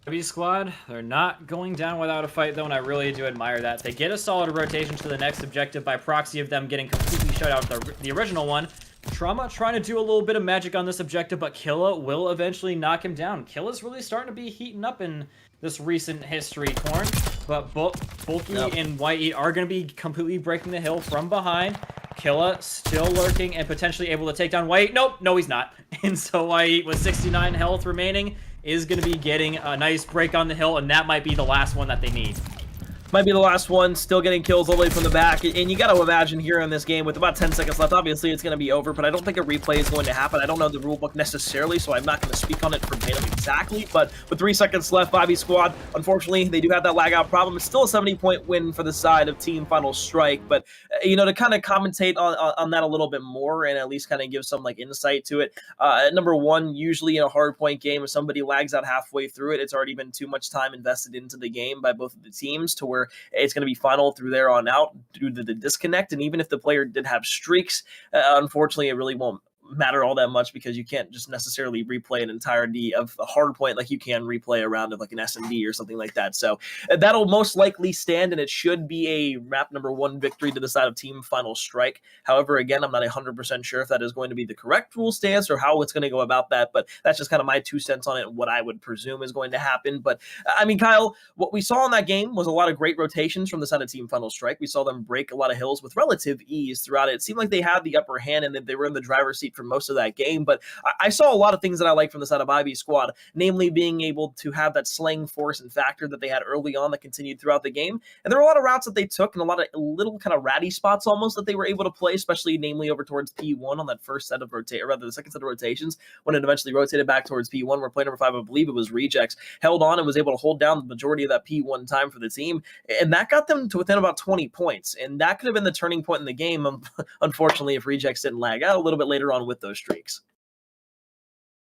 W squad, they're not going down without a fight though, and I really do admire that. They get a solid rotation to the next objective by proxy of them getting completely shut out the original one. Trauma trying to do a little bit of magic on this objective, but Killa will eventually knock him down. Killa's really starting to be heating up in this recent history, Corn. But Bulky and White are going to be completely breaking the hill from behind. Killa still lurking and potentially able to take down White. Nope, no he's not. And so White with 69 health remaining is going to be getting a nice break on the hill, and that might be the last one that they need. Might be the last one, still getting kills all the way from the back, and you got to imagine here in this game with about 10 seconds left, obviously it's going to be over, but I don't think a replay is going to happen. I don't know the rulebook necessarily, so I'm not going to speak on it verbatim exactly, but with 3 seconds left, Bobby Squad, unfortunately, they do have that lag out problem. It's still a 70-point win for the side of Team Final Strike, but, you know, to kind of commentate on that a little bit more and at least kind of give some, like, insight to it, number one, usually in a hard-point game, if somebody lags out halfway through it, it's already been too much time invested into the game by both of the teams to where it's going to be final through there on out due to the disconnect. And even if the player did have streaks, unfortunately, it really won't matter all that much because you can't just necessarily replay an entirety of a hard point like you can replay a round of like an S&D or something like that. So that'll most likely stand, and it should be a map number 1 victory to the side of Team Final Strike. However, again, I'm not 100% sure if that is going to be the correct rule stance or how it's going to go about that, but that's just kind of my 2 cents on it, what I would presume is going to happen. But I mean, Kyle, what we saw in that game was a lot of great rotations from the side of Team Final Strike. We saw them break a lot of hills with relative ease throughout it. It seemed like they had the upper hand and that they were in the driver's seat for most of that game, but I saw a lot of things that I like from the side of IB Squad, namely being able to have that slaying force and factor that they had early on that continued throughout the game. And there were a lot of routes that they took and a lot of little kind of ratty spots almost that they were able to play, especially namely over towards P1 on that first set of or rather the second set of rotations when it eventually rotated back towards P1 where player number 5, I believe it was Rejects, held on and was able to hold down the majority of that P1 time for the team. And that got them to within about 20 points. And that could have been the turning point in the game, unfortunately, if Rejects didn't lag out a little bit later on with those streaks.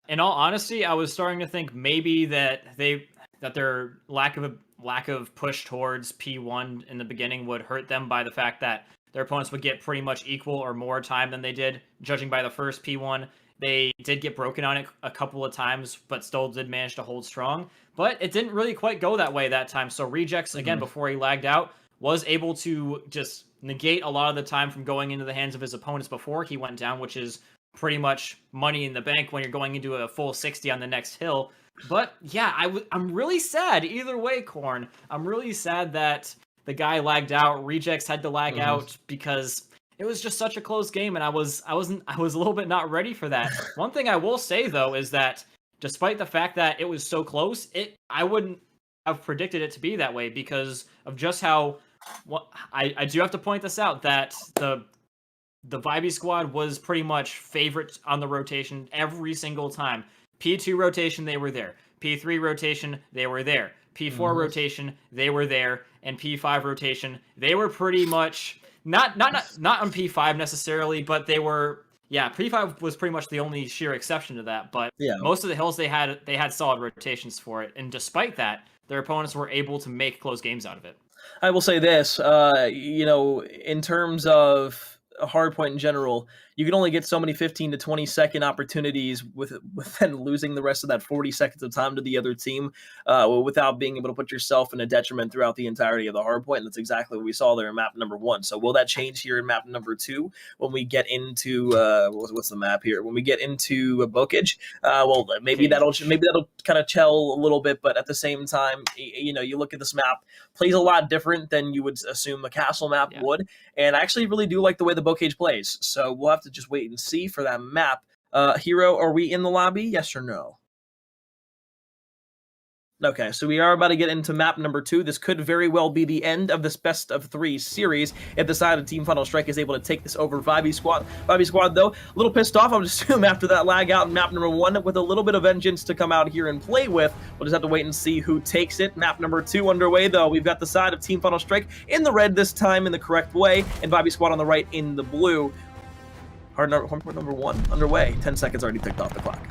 In all honesty, I was starting to think maybe that their lack of push towards P1 in the beginning would hurt them by the fact that their opponents would get pretty much equal or more time than they did, judging by the first P1. They did get broken on it a couple of times, but still did manage to hold strong. But it didn't really quite go that way that time. So Rejects, again, before he lagged out, was able to just negate a lot of the time from going into the hands of his opponents before he went down, which is pretty much money in the bank when you're going into a full 60 on the next hill. But yeah, I'm really sad either way, Corn. I'm really sad that the guy lagged out. Rejects had to lag out because it was just such a close game, and I was a little bit not ready for that. One thing I will say though is that despite the fact that it was so close, I wouldn't have predicted it to be that way because of just how. I do have to point this out that the Vibey Squad was pretty much favorite on the rotation every single time. P2 rotation, they were there. P3 rotation, they were there. P4 rotation, they were there. And P5 rotation, they were pretty much not on P5 necessarily, but they were. Yeah, P5 was pretty much the only sheer exception to that. But most of the hills they had solid rotations for it, and despite that, their opponents were able to make close games out of it. I will say this, in terms of a hard point in general, you can only get so many 15 to 20 second opportunities with then losing the rest of that 40 seconds of time to the other team without being able to put yourself in a detriment throughout the entirety of the hard point. And that's exactly what we saw there in map number 1. So will that change here in map number 2 when we get into what's the map here? When we get into Bokage? Well, maybe that'll kind of tell a little bit, but at the same time, you look at this map, plays a lot different than you would assume a castle map would. And I actually really do like the way the Bokage plays. So we'll have to just wait and see for that map. Hero, are we in the lobby? Yes or no? Okay, so we are about to get into map number 2. This could very well be the end of this best of 3 series if the side of Team Final Strike is able to take this over Vibey Squad. Vibey Squad, though, a little pissed off, I would assume, after that lag out in map number 1 with a little bit of vengeance to come out here and play with. We'll just have to wait and see who takes it. Map number 2 underway, though. We've got the side of Team Final Strike in the red this time in the correct way, and Vibey Squad on the right in the blue. Hard point number 1 underway. 10 seconds already ticked off the clock.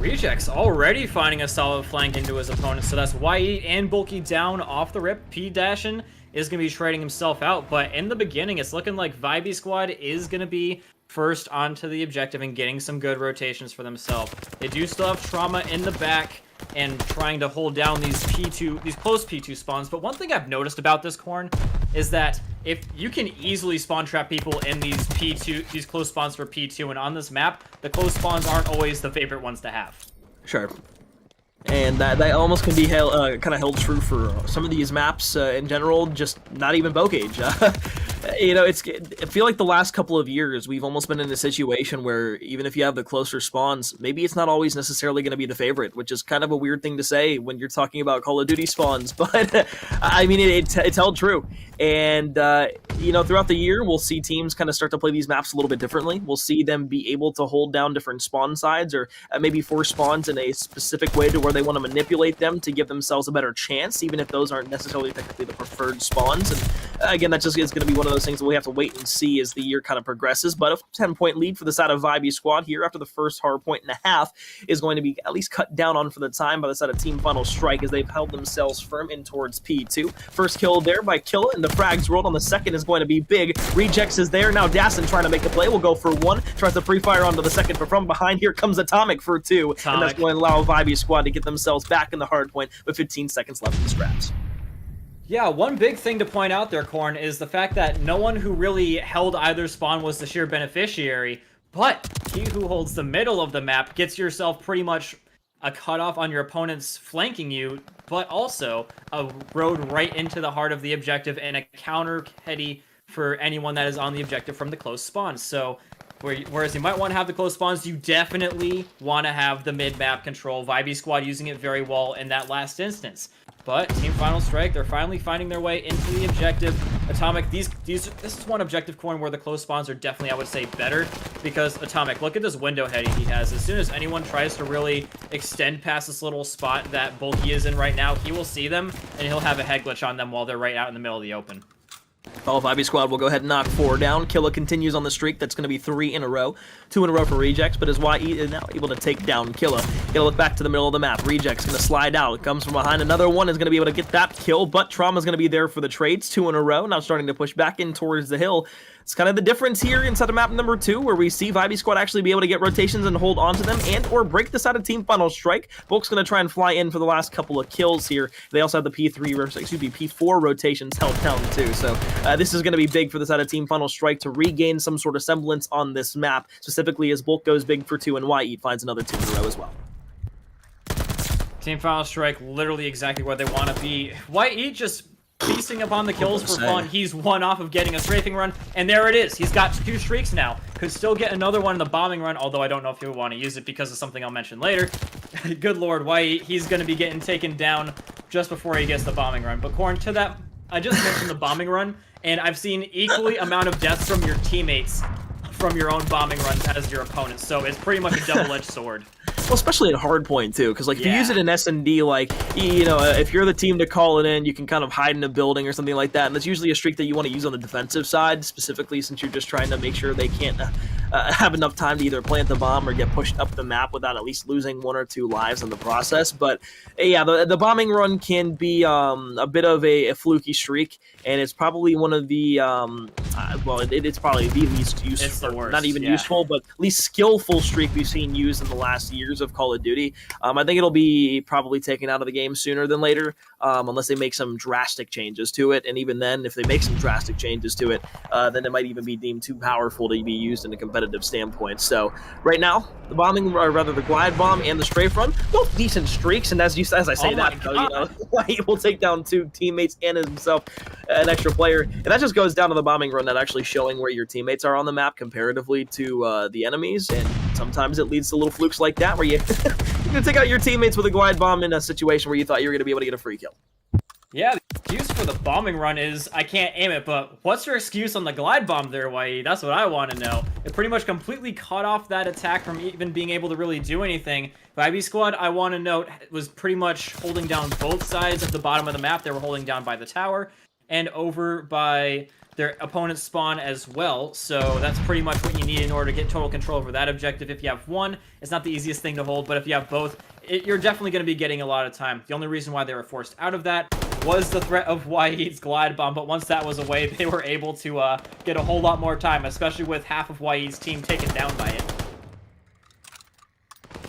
Rejects already finding a solid flank into his opponent, so that's YE and Bulky down off the rip. P-Dashin is going to be trading himself out, but in the beginning, it's looking like Vibey Squad is going to be first onto the objective and getting some good rotations for themselves. They do still have Trauma in the back and trying to hold down these close P2 spawns, but one thing I've noticed about this Corn is that if you can easily spawn trap people in these close spawns for P2, and on this map, the close spawns aren't always the favorite ones to have. Sure. And that almost can be kind of held true for some of these maps in general, just not even Bow Cage. You know, I feel like the last couple of years, we've almost been in a situation where even if you have the closer spawns, maybe it's not always necessarily going to be the favorite, which is kind of a weird thing to say when you're talking about Call of Duty spawns. But, I mean, it's held true. And, you know, throughout the year, we'll see teams kind of start to play these maps a little bit differently. We'll see them be able to hold down different spawn sides, or maybe force spawns in a specific way to where they want to manipulate them to give themselves a better chance, even if those aren't necessarily technically the preferred spawns. And again, that just is going to be one of those things that we have to wait and see as the year kind of progresses. But a 10-point lead for the side of Vibey Squad here after the first hard point and a half is going to be at least cut down on for the time by the side of Team Final Strike, as they've held themselves firm in towards P2. First kill there by Killa, and the frags rolled on the second is going to be big. Rejects is there. Now Dassin trying to make the play. Will go for one. Tries to pre-fire onto the second, but from behind here comes Atomic for two. And that's going to allow Vibey Squad to get themselves back in the hard point with 15 seconds left in the scraps. Yeah, one big thing to point out there, Corn, is the fact that no one who really held either spawn was the sheer beneficiary, but he who holds the middle of the map gets yourself pretty much a cutoff on your opponents flanking you, but also a road right into the heart of the objective and a counter heady for anyone that is on the objective from the close spawns. So whereas you might want to have the close spawns, you definitely want to have the mid-map control. Vibey Squad using it very well in that last instance. But Team Final Strike, they're finally finding their way into the objective. Atomic, this is one objective, Corn, where the close spawns are definitely, I would say, better. Because Atomic, look at this window heading he has. As soon as anyone tries to really extend past this little spot that Bulky is in right now, he will see them, and he'll have a head glitch on them while they're right out in the middle of the open. All Vibey Squad will go ahead and knock 4 down. Killa continues on the streak. That's going to be 3 in a row. 2 in a row for Rejects, but as YE is now able to take down Killa. Gonna look back to the middle of the map. Rejects going to slide out. Comes from behind. Another one is going to be able to get that kill, but Trauma's going to be there for the trades. 2 in a row. Now starting to push back in towards the hill. It's kind of the difference here inside of map number 2, where we see Vibey Squad actually be able to get rotations and hold onto them and or break the side of Team Final Strike. Bulk's going to try and fly in for the last couple of kills here. They also have the P4 rotations held down too. So this is going to be big for the side of Team Final Strike to regain some sort of semblance on this map, specifically as Bulk goes big for 2 and YE finds another 2 in a row as well. Team Final Strike literally exactly where they want to be. YE just feasting upon the kills for fun. He's one off of getting a strafing run, and there it is. He's got 2 streaks now. Could still get another one in the bombing run, although I don't know if he would want to use it because of something I'll mention later. Good lord, YE, he's going to be getting taken down just before he gets the bombing run. But Corn, to that, I just mentioned the bombing run, and I've seen equally amount of deaths from your teammates from your own bombing runs as your opponents, so it's pretty much a double-edged sword. Well, especially at hardpoint too, because like if you use it in S&D, like, you know, if you're the team to call it in, you can kind of hide in a building or something like that, and that's usually a streak that you want to use on the defensive side, specifically since you're just trying to make sure they can't have enough time to either plant the bomb or get pushed up the map without at least losing 1 or 2 lives in the process. But yeah, the bombing run can be a bit of a fluky streak, and it's probably one of the well, it's probably the least useful, it's the worst, not even useful, but least skillful streak we've seen used in the last years of Call of Duty. I think it'll be probably taken out of the game sooner than later, unless they make some drastic changes to it. And even then, if they make some drastic changes to it, then it might even be deemed too powerful to be used in a competitive standpoint. So right now, the bombing, or rather the glide bomb and the strafe run, both decent streaks. And as I say that, you know, he will take down 2 teammates and himself an extra player. And that just goes down to the bombing run, that actually showing where your teammates are on the map comparatively to the enemies. And sometimes it leads to little flukes like that where you're going to take out your teammates with a glide bomb in a situation where you thought you were going to be able to get a free kill. Yeah, the excuse for the bombing run is I can't aim it, but what's your excuse on the glide bomb there, YE? That's what I want to know. It pretty much completely cut off that attack from even being able to really do anything. Vibey Squad, I want to note, was pretty much holding down both sides of the bottom of the map. They were holding down by the tower and over by their opponent's spawn as well. So that's pretty much what you need in order to get total control over that objective. If you have one, it's not the easiest thing to hold, but if you have both, you're definitely going to be getting a lot of time. The only reason why they were forced out of that was the threat of Wahid's glide bomb, but once that was away, they were able to get a whole lot more time, especially with half of Wahid's team taken down by it.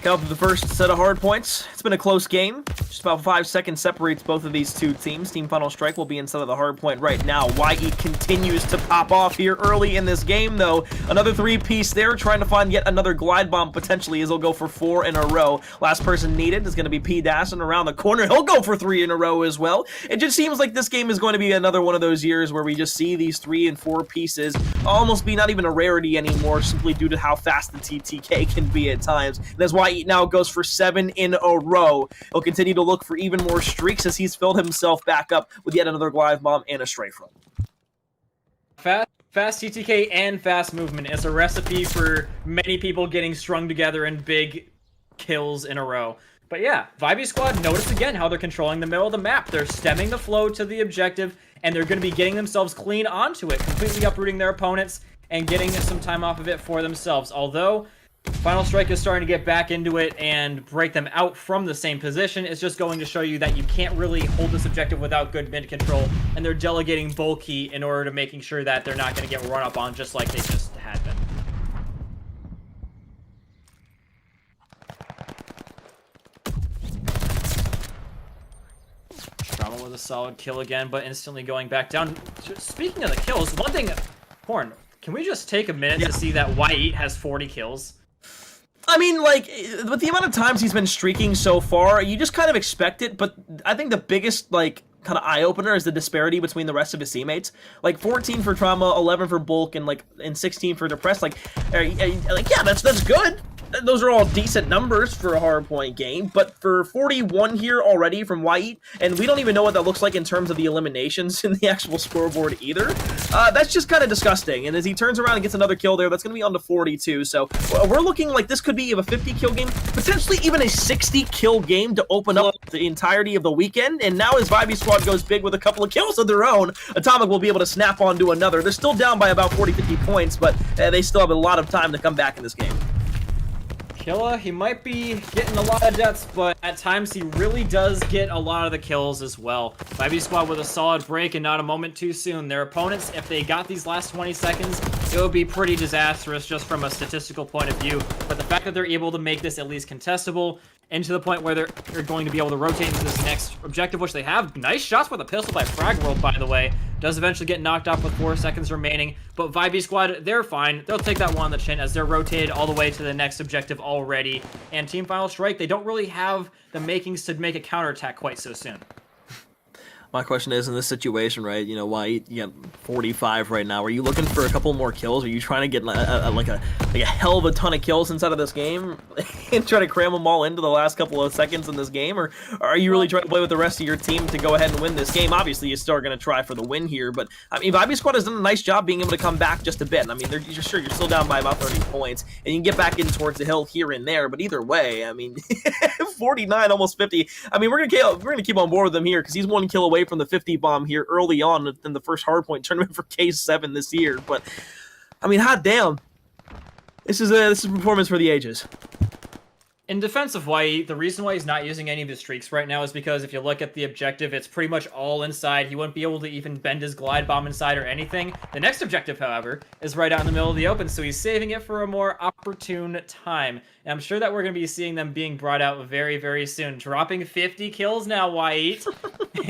Up to the first set of hard points. It's been a close game. Just about 5 seconds separates both of these two teams. Team Final Strike will be inside of the hard point right now. Wahid continues to pop off here early in this game, though. Another 3-piece there, trying to find yet another glide bomb potentially, as he'll go for 4 in a row. Last person needed is going to be P Dassin around the corner. He'll go for 3 in a row as well. It just seems like this game is going to be another one of those years where we just see these 3 and 4 pieces almost be not even a rarity anymore, simply due to how fast the TTK can be at times. And that's why now goes for 7 in a row. He'll continue to look for even more streaks as he's filled himself back up with yet another glide bomb and a strafe run. Fast TTK and fast movement is a recipe for many people getting strung together in big kills in a row. But yeah, Vibey Squad, notice again how they're controlling the middle of the map. They're stemming the flow to the objective, and they're going to be getting themselves clean onto it, completely uprooting their opponents and getting some time off of it for themselves. Although Final Strike is starting to get back into it and break them out from the same position, it's just going to show you that you can't really hold this objective without good mid control, and they're delegating bulky in order to making sure that they're not going to get run up on just like they just had been. Trauma with a solid kill again, but instantly going back down. Speaking of the kills, one thing, Horn, can we just take a minute to see that Wahid has 40 kills? I mean, like, with the amount of times he's been streaking so far, you just kind of expect it, but I think the biggest, like, kind of eye-opener is the disparity between the rest of his teammates. Like, 14 for Trauma, 11 for Bulk, and 16 for Depressed. Like, yeah, that's good. Those are all decent numbers for a hardpoint game, but for 41 here already from Wahid, and we don't even know what that looks like in terms of the eliminations in the actual scoreboard either, that's just kind of disgusting. And as he turns around and gets another kill there, that's going to be on to 42, so we're looking like this could be a 50-kill game, potentially even a 60-kill game to open up the entirety of the weekend, and now as Vibey Squad goes big with a couple of kills of their own, Atomic will be able to snap onto another. They're still down by about 40-50 points, but they still have a lot of time to come back in this game. Killa, he might be getting a lot of deaths, but at times he really does get a lot of the kills as well. Vibey Squad with a solid break and not a moment too soon. Their opponents, if they got these last 20 seconds, it would be pretty disastrous just from a statistical point of view. But the fact that they're able to make this at least contestable, and to the point where they're going to be able to rotate into this next objective, which they have. Nice shots with a pistol by Frag World, by the way. Does eventually get knocked off with 4 seconds remaining, but Vibey Squad, they're fine. They'll take that one on the chin as they're rotated all the way to the next objective already. And Team Final Strike, they don't really have the makings to make a counterattack quite so soon. My question is, in this situation, right, you know, why you got 45 right now? Are you looking for a couple more kills? Are you trying to get a hell of a ton of kills inside of this game and try to cram them all into the last couple of seconds in this game? Or are you really trying to play with the rest of your team to go ahead and win this game? Obviously, you still are going to try for the win here, but I mean, Vibey Squad has done a nice job being able to come back just a bit. I mean, you're still down by about 30 points, and you can get back in towards the hill here and there, but either way, I mean, 49, almost 50. I mean, we're gonna keep on board with them here because he's 1 kill away from the 50 bomb here early on in the first hardpoint tournament for K7 this year. But I mean, hot damn, this is a performance for the ages. In defense of Wahid, the reason why he's not using any of his streaks right now is because if you look at the objective, it's pretty much all inside. He wouldn't be able to even bend his glide bomb inside or anything. The next objective, however, is right out in the middle of the open, so he's saving it for a more opportune time. And I'm sure that we're going to be seeing them being brought out very, very soon. Dropping 50 kills now, Wahid.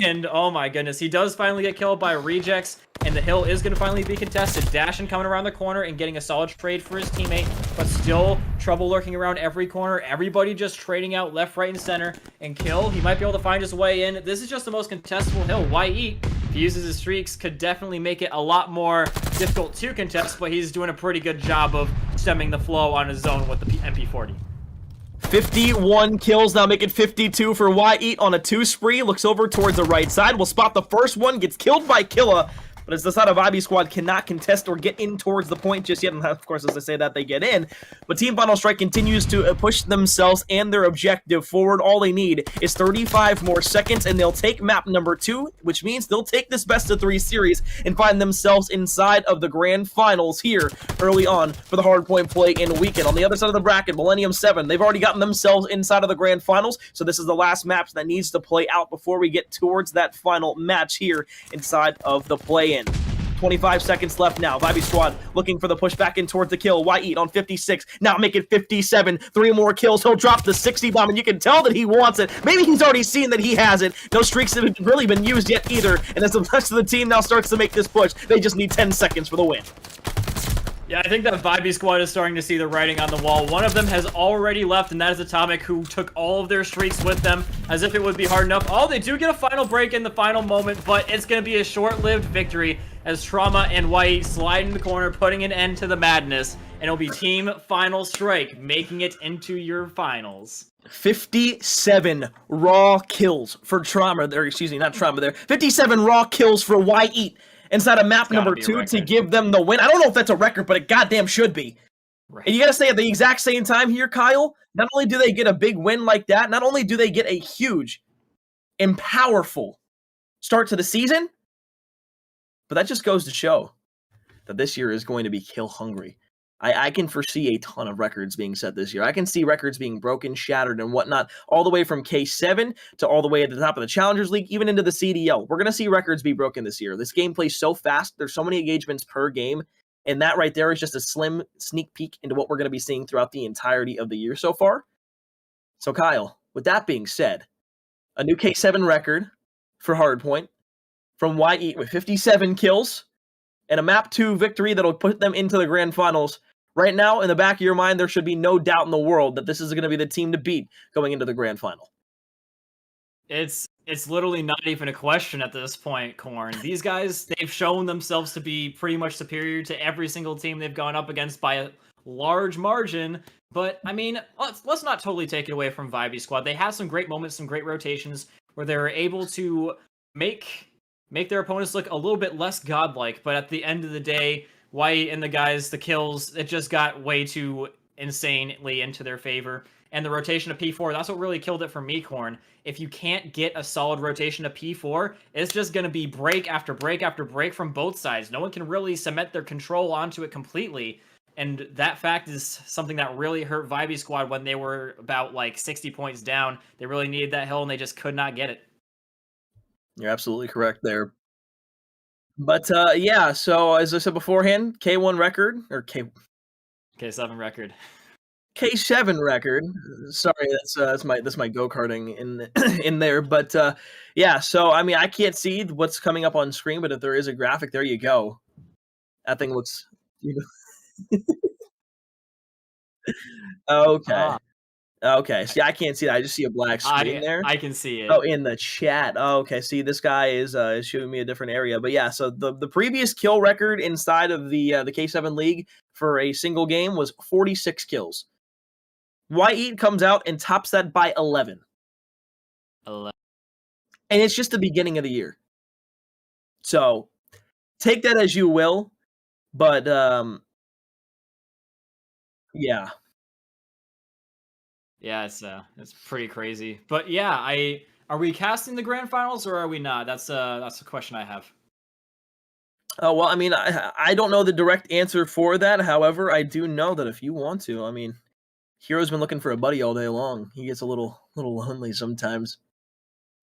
And oh my goodness, he does finally get killed by Rejects, and the hill is going to finally be contested. Dashin coming around the corner and getting a solid trade for his teammate, but still trouble lurking around every corner. Everybody just trading out left, right, and center. And Kill, he might be able to find his way in. This is just the most contestable hill. Wahid, if he uses his streaks, could definitely make it a lot more difficult to contest, but he's doing a pretty good job of stemming the flow on his own with the MP40. 51 kills now, make it 52 for Wahid on a 2 spree. Looks over towards the right side. Will spot the first one, gets killed by Killa. But but it's the side of Ivy Squad cannot contest or get in towards the point just yet. And of course, as I say that, they get in. But Team Final Strike continues to push themselves and their objective forward. All they need is 35 more seconds, and they'll take map number 2, which means they'll take this best-of-3 series and find themselves inside of the grand finals here early on for the hardpoint play-in weekend. On the other side of the bracket, Millennium 7, they've already gotten themselves inside of the grand finals, so this is the last match that needs to play out before we get towards that final match here inside of the play-in. 25 seconds left now. Vibey Squad looking for the push back in towards the kill. Eat on 56. Now make it 57. 3 more kills. He'll drop the 60 bomb, and you can tell that he wants it. Maybe he's already seen that he has it. No streaks have really been used yet either. And as the rest of the team now starts to make this push, they just need 10 seconds for the win. Yeah, I think that Vibey Squad is starting to see the writing on the wall. One of them has already left, and that is Atomic, who took all of their streaks with them as if it would be hard enough. Oh, they do get a final break in the final moment, but it's going to be a short-lived victory as Trauma and White slide in the corner, putting an end to the madness, and it'll be Team Final Strike making it into your finals. 57 raw kills for Trauma there. Excuse me, not Trauma there. 57 raw kills for Eat inside of map number 2 to give them the win. I don't know if that's a record, but it goddamn should be. Right. And you gotta say at the exact same time here, Kyle, not only do they get a big win like that, not only do they get a huge and powerful start to the season, but that just goes to show that this year is going to be kill hungry. I can foresee a ton of records being set this year. I can see records being broken, shattered, and whatnot, all the way from K7 to all the way at the top of the Challengers League, even into the CDL. We're going to see records be broken this year. This game plays so fast. There's so many engagements per game, and that right there is just a slim sneak peek into what we're going to be seeing throughout the entirety of the year so far. So, Kyle, with that being said, a new K7 record for Hardpoint from Eat with 57 kills and a map 2 victory that'll put them into the grand finals. Right now, in the back of your mind, there should be no doubt in the world that this is going to be the team to beat going into the grand final. It's literally not even a question at this point, Corn. These guys, they've shown themselves to be pretty much superior to every single team they've gone up against by a large margin. But, I mean, let's not totally take it away from Vibey Squad. They had some great moments, some great rotations where they were able to make their opponents look a little bit less godlike. But at the end of the day, White and the guys, the kills, it just got way too insanely into their favor. And the rotation of P4, that's what really killed it for me, Corn. If you can't get a solid rotation of P4, it's just going to be break after break after break from both sides. No one can really cement their control onto it completely. And that fact is something that really hurt Vibey Squad when they were about like 60 points down. They really needed that hill and they just could not get it. You're absolutely correct there. But yeah, so as I said beforehand, K1 record, or K7 record. K7 record. Sorry, that's my go-karting in there. But yeah, so I mean, I can't see what's coming up on screen, but if there is a graphic, there you go. That thing looks, okay. Okay, see, I can't see that. I just see a black screen there. I can see it. Oh, in the chat. Oh, okay, see, this guy is showing me a different area. But yeah, so the previous kill record inside of the K7 League for a single game was 46 kills. Eat comes out and tops that by 11. 11. And it's just the beginning of the year. So, take that as you will. But, yeah. Yeah, it's pretty crazy. But yeah, are we casting the grand finals or are we not? That's a question I have. Well, I mean, I don't know the direct answer for that. However, I do know that if you want to, I mean, Hero's been looking for a buddy all day long. He gets a little lonely sometimes.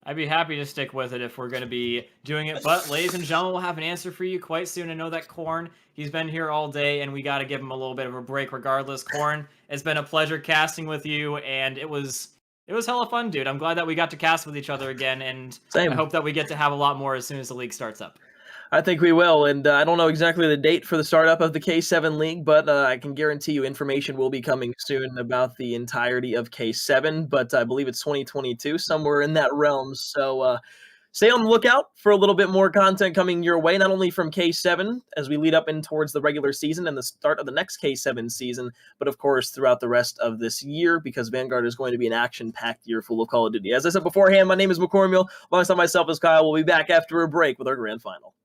I'd be happy to stick with it if we're going to be doing it. But, ladies and gentlemen, we'll have an answer for you quite soon. I know that Corn, he's been here all day, and we got to give him a little bit of a break regardless. Corn, it's been a pleasure casting with you, and it was hella fun, dude. I'm glad that we got to cast with each other again, and Same. I hope that we get to have a lot more as soon as the league starts up. I think we will, and I don't know exactly the date for the startup of the K7 League, but I can guarantee you information will be coming soon about the entirety of K7, but I believe it's 2022, somewhere in that realm, so stay on the lookout for a little bit more content coming your way, not only from K7 as we lead up in towards the regular season and the start of the next K7 season, but of course throughout the rest of this year, because Vanguard is going to be an action-packed year full of Call of Duty. As I said beforehand, my name is McCormiel. Alongside myself is Kyle. We'll be back after a break with our grand final.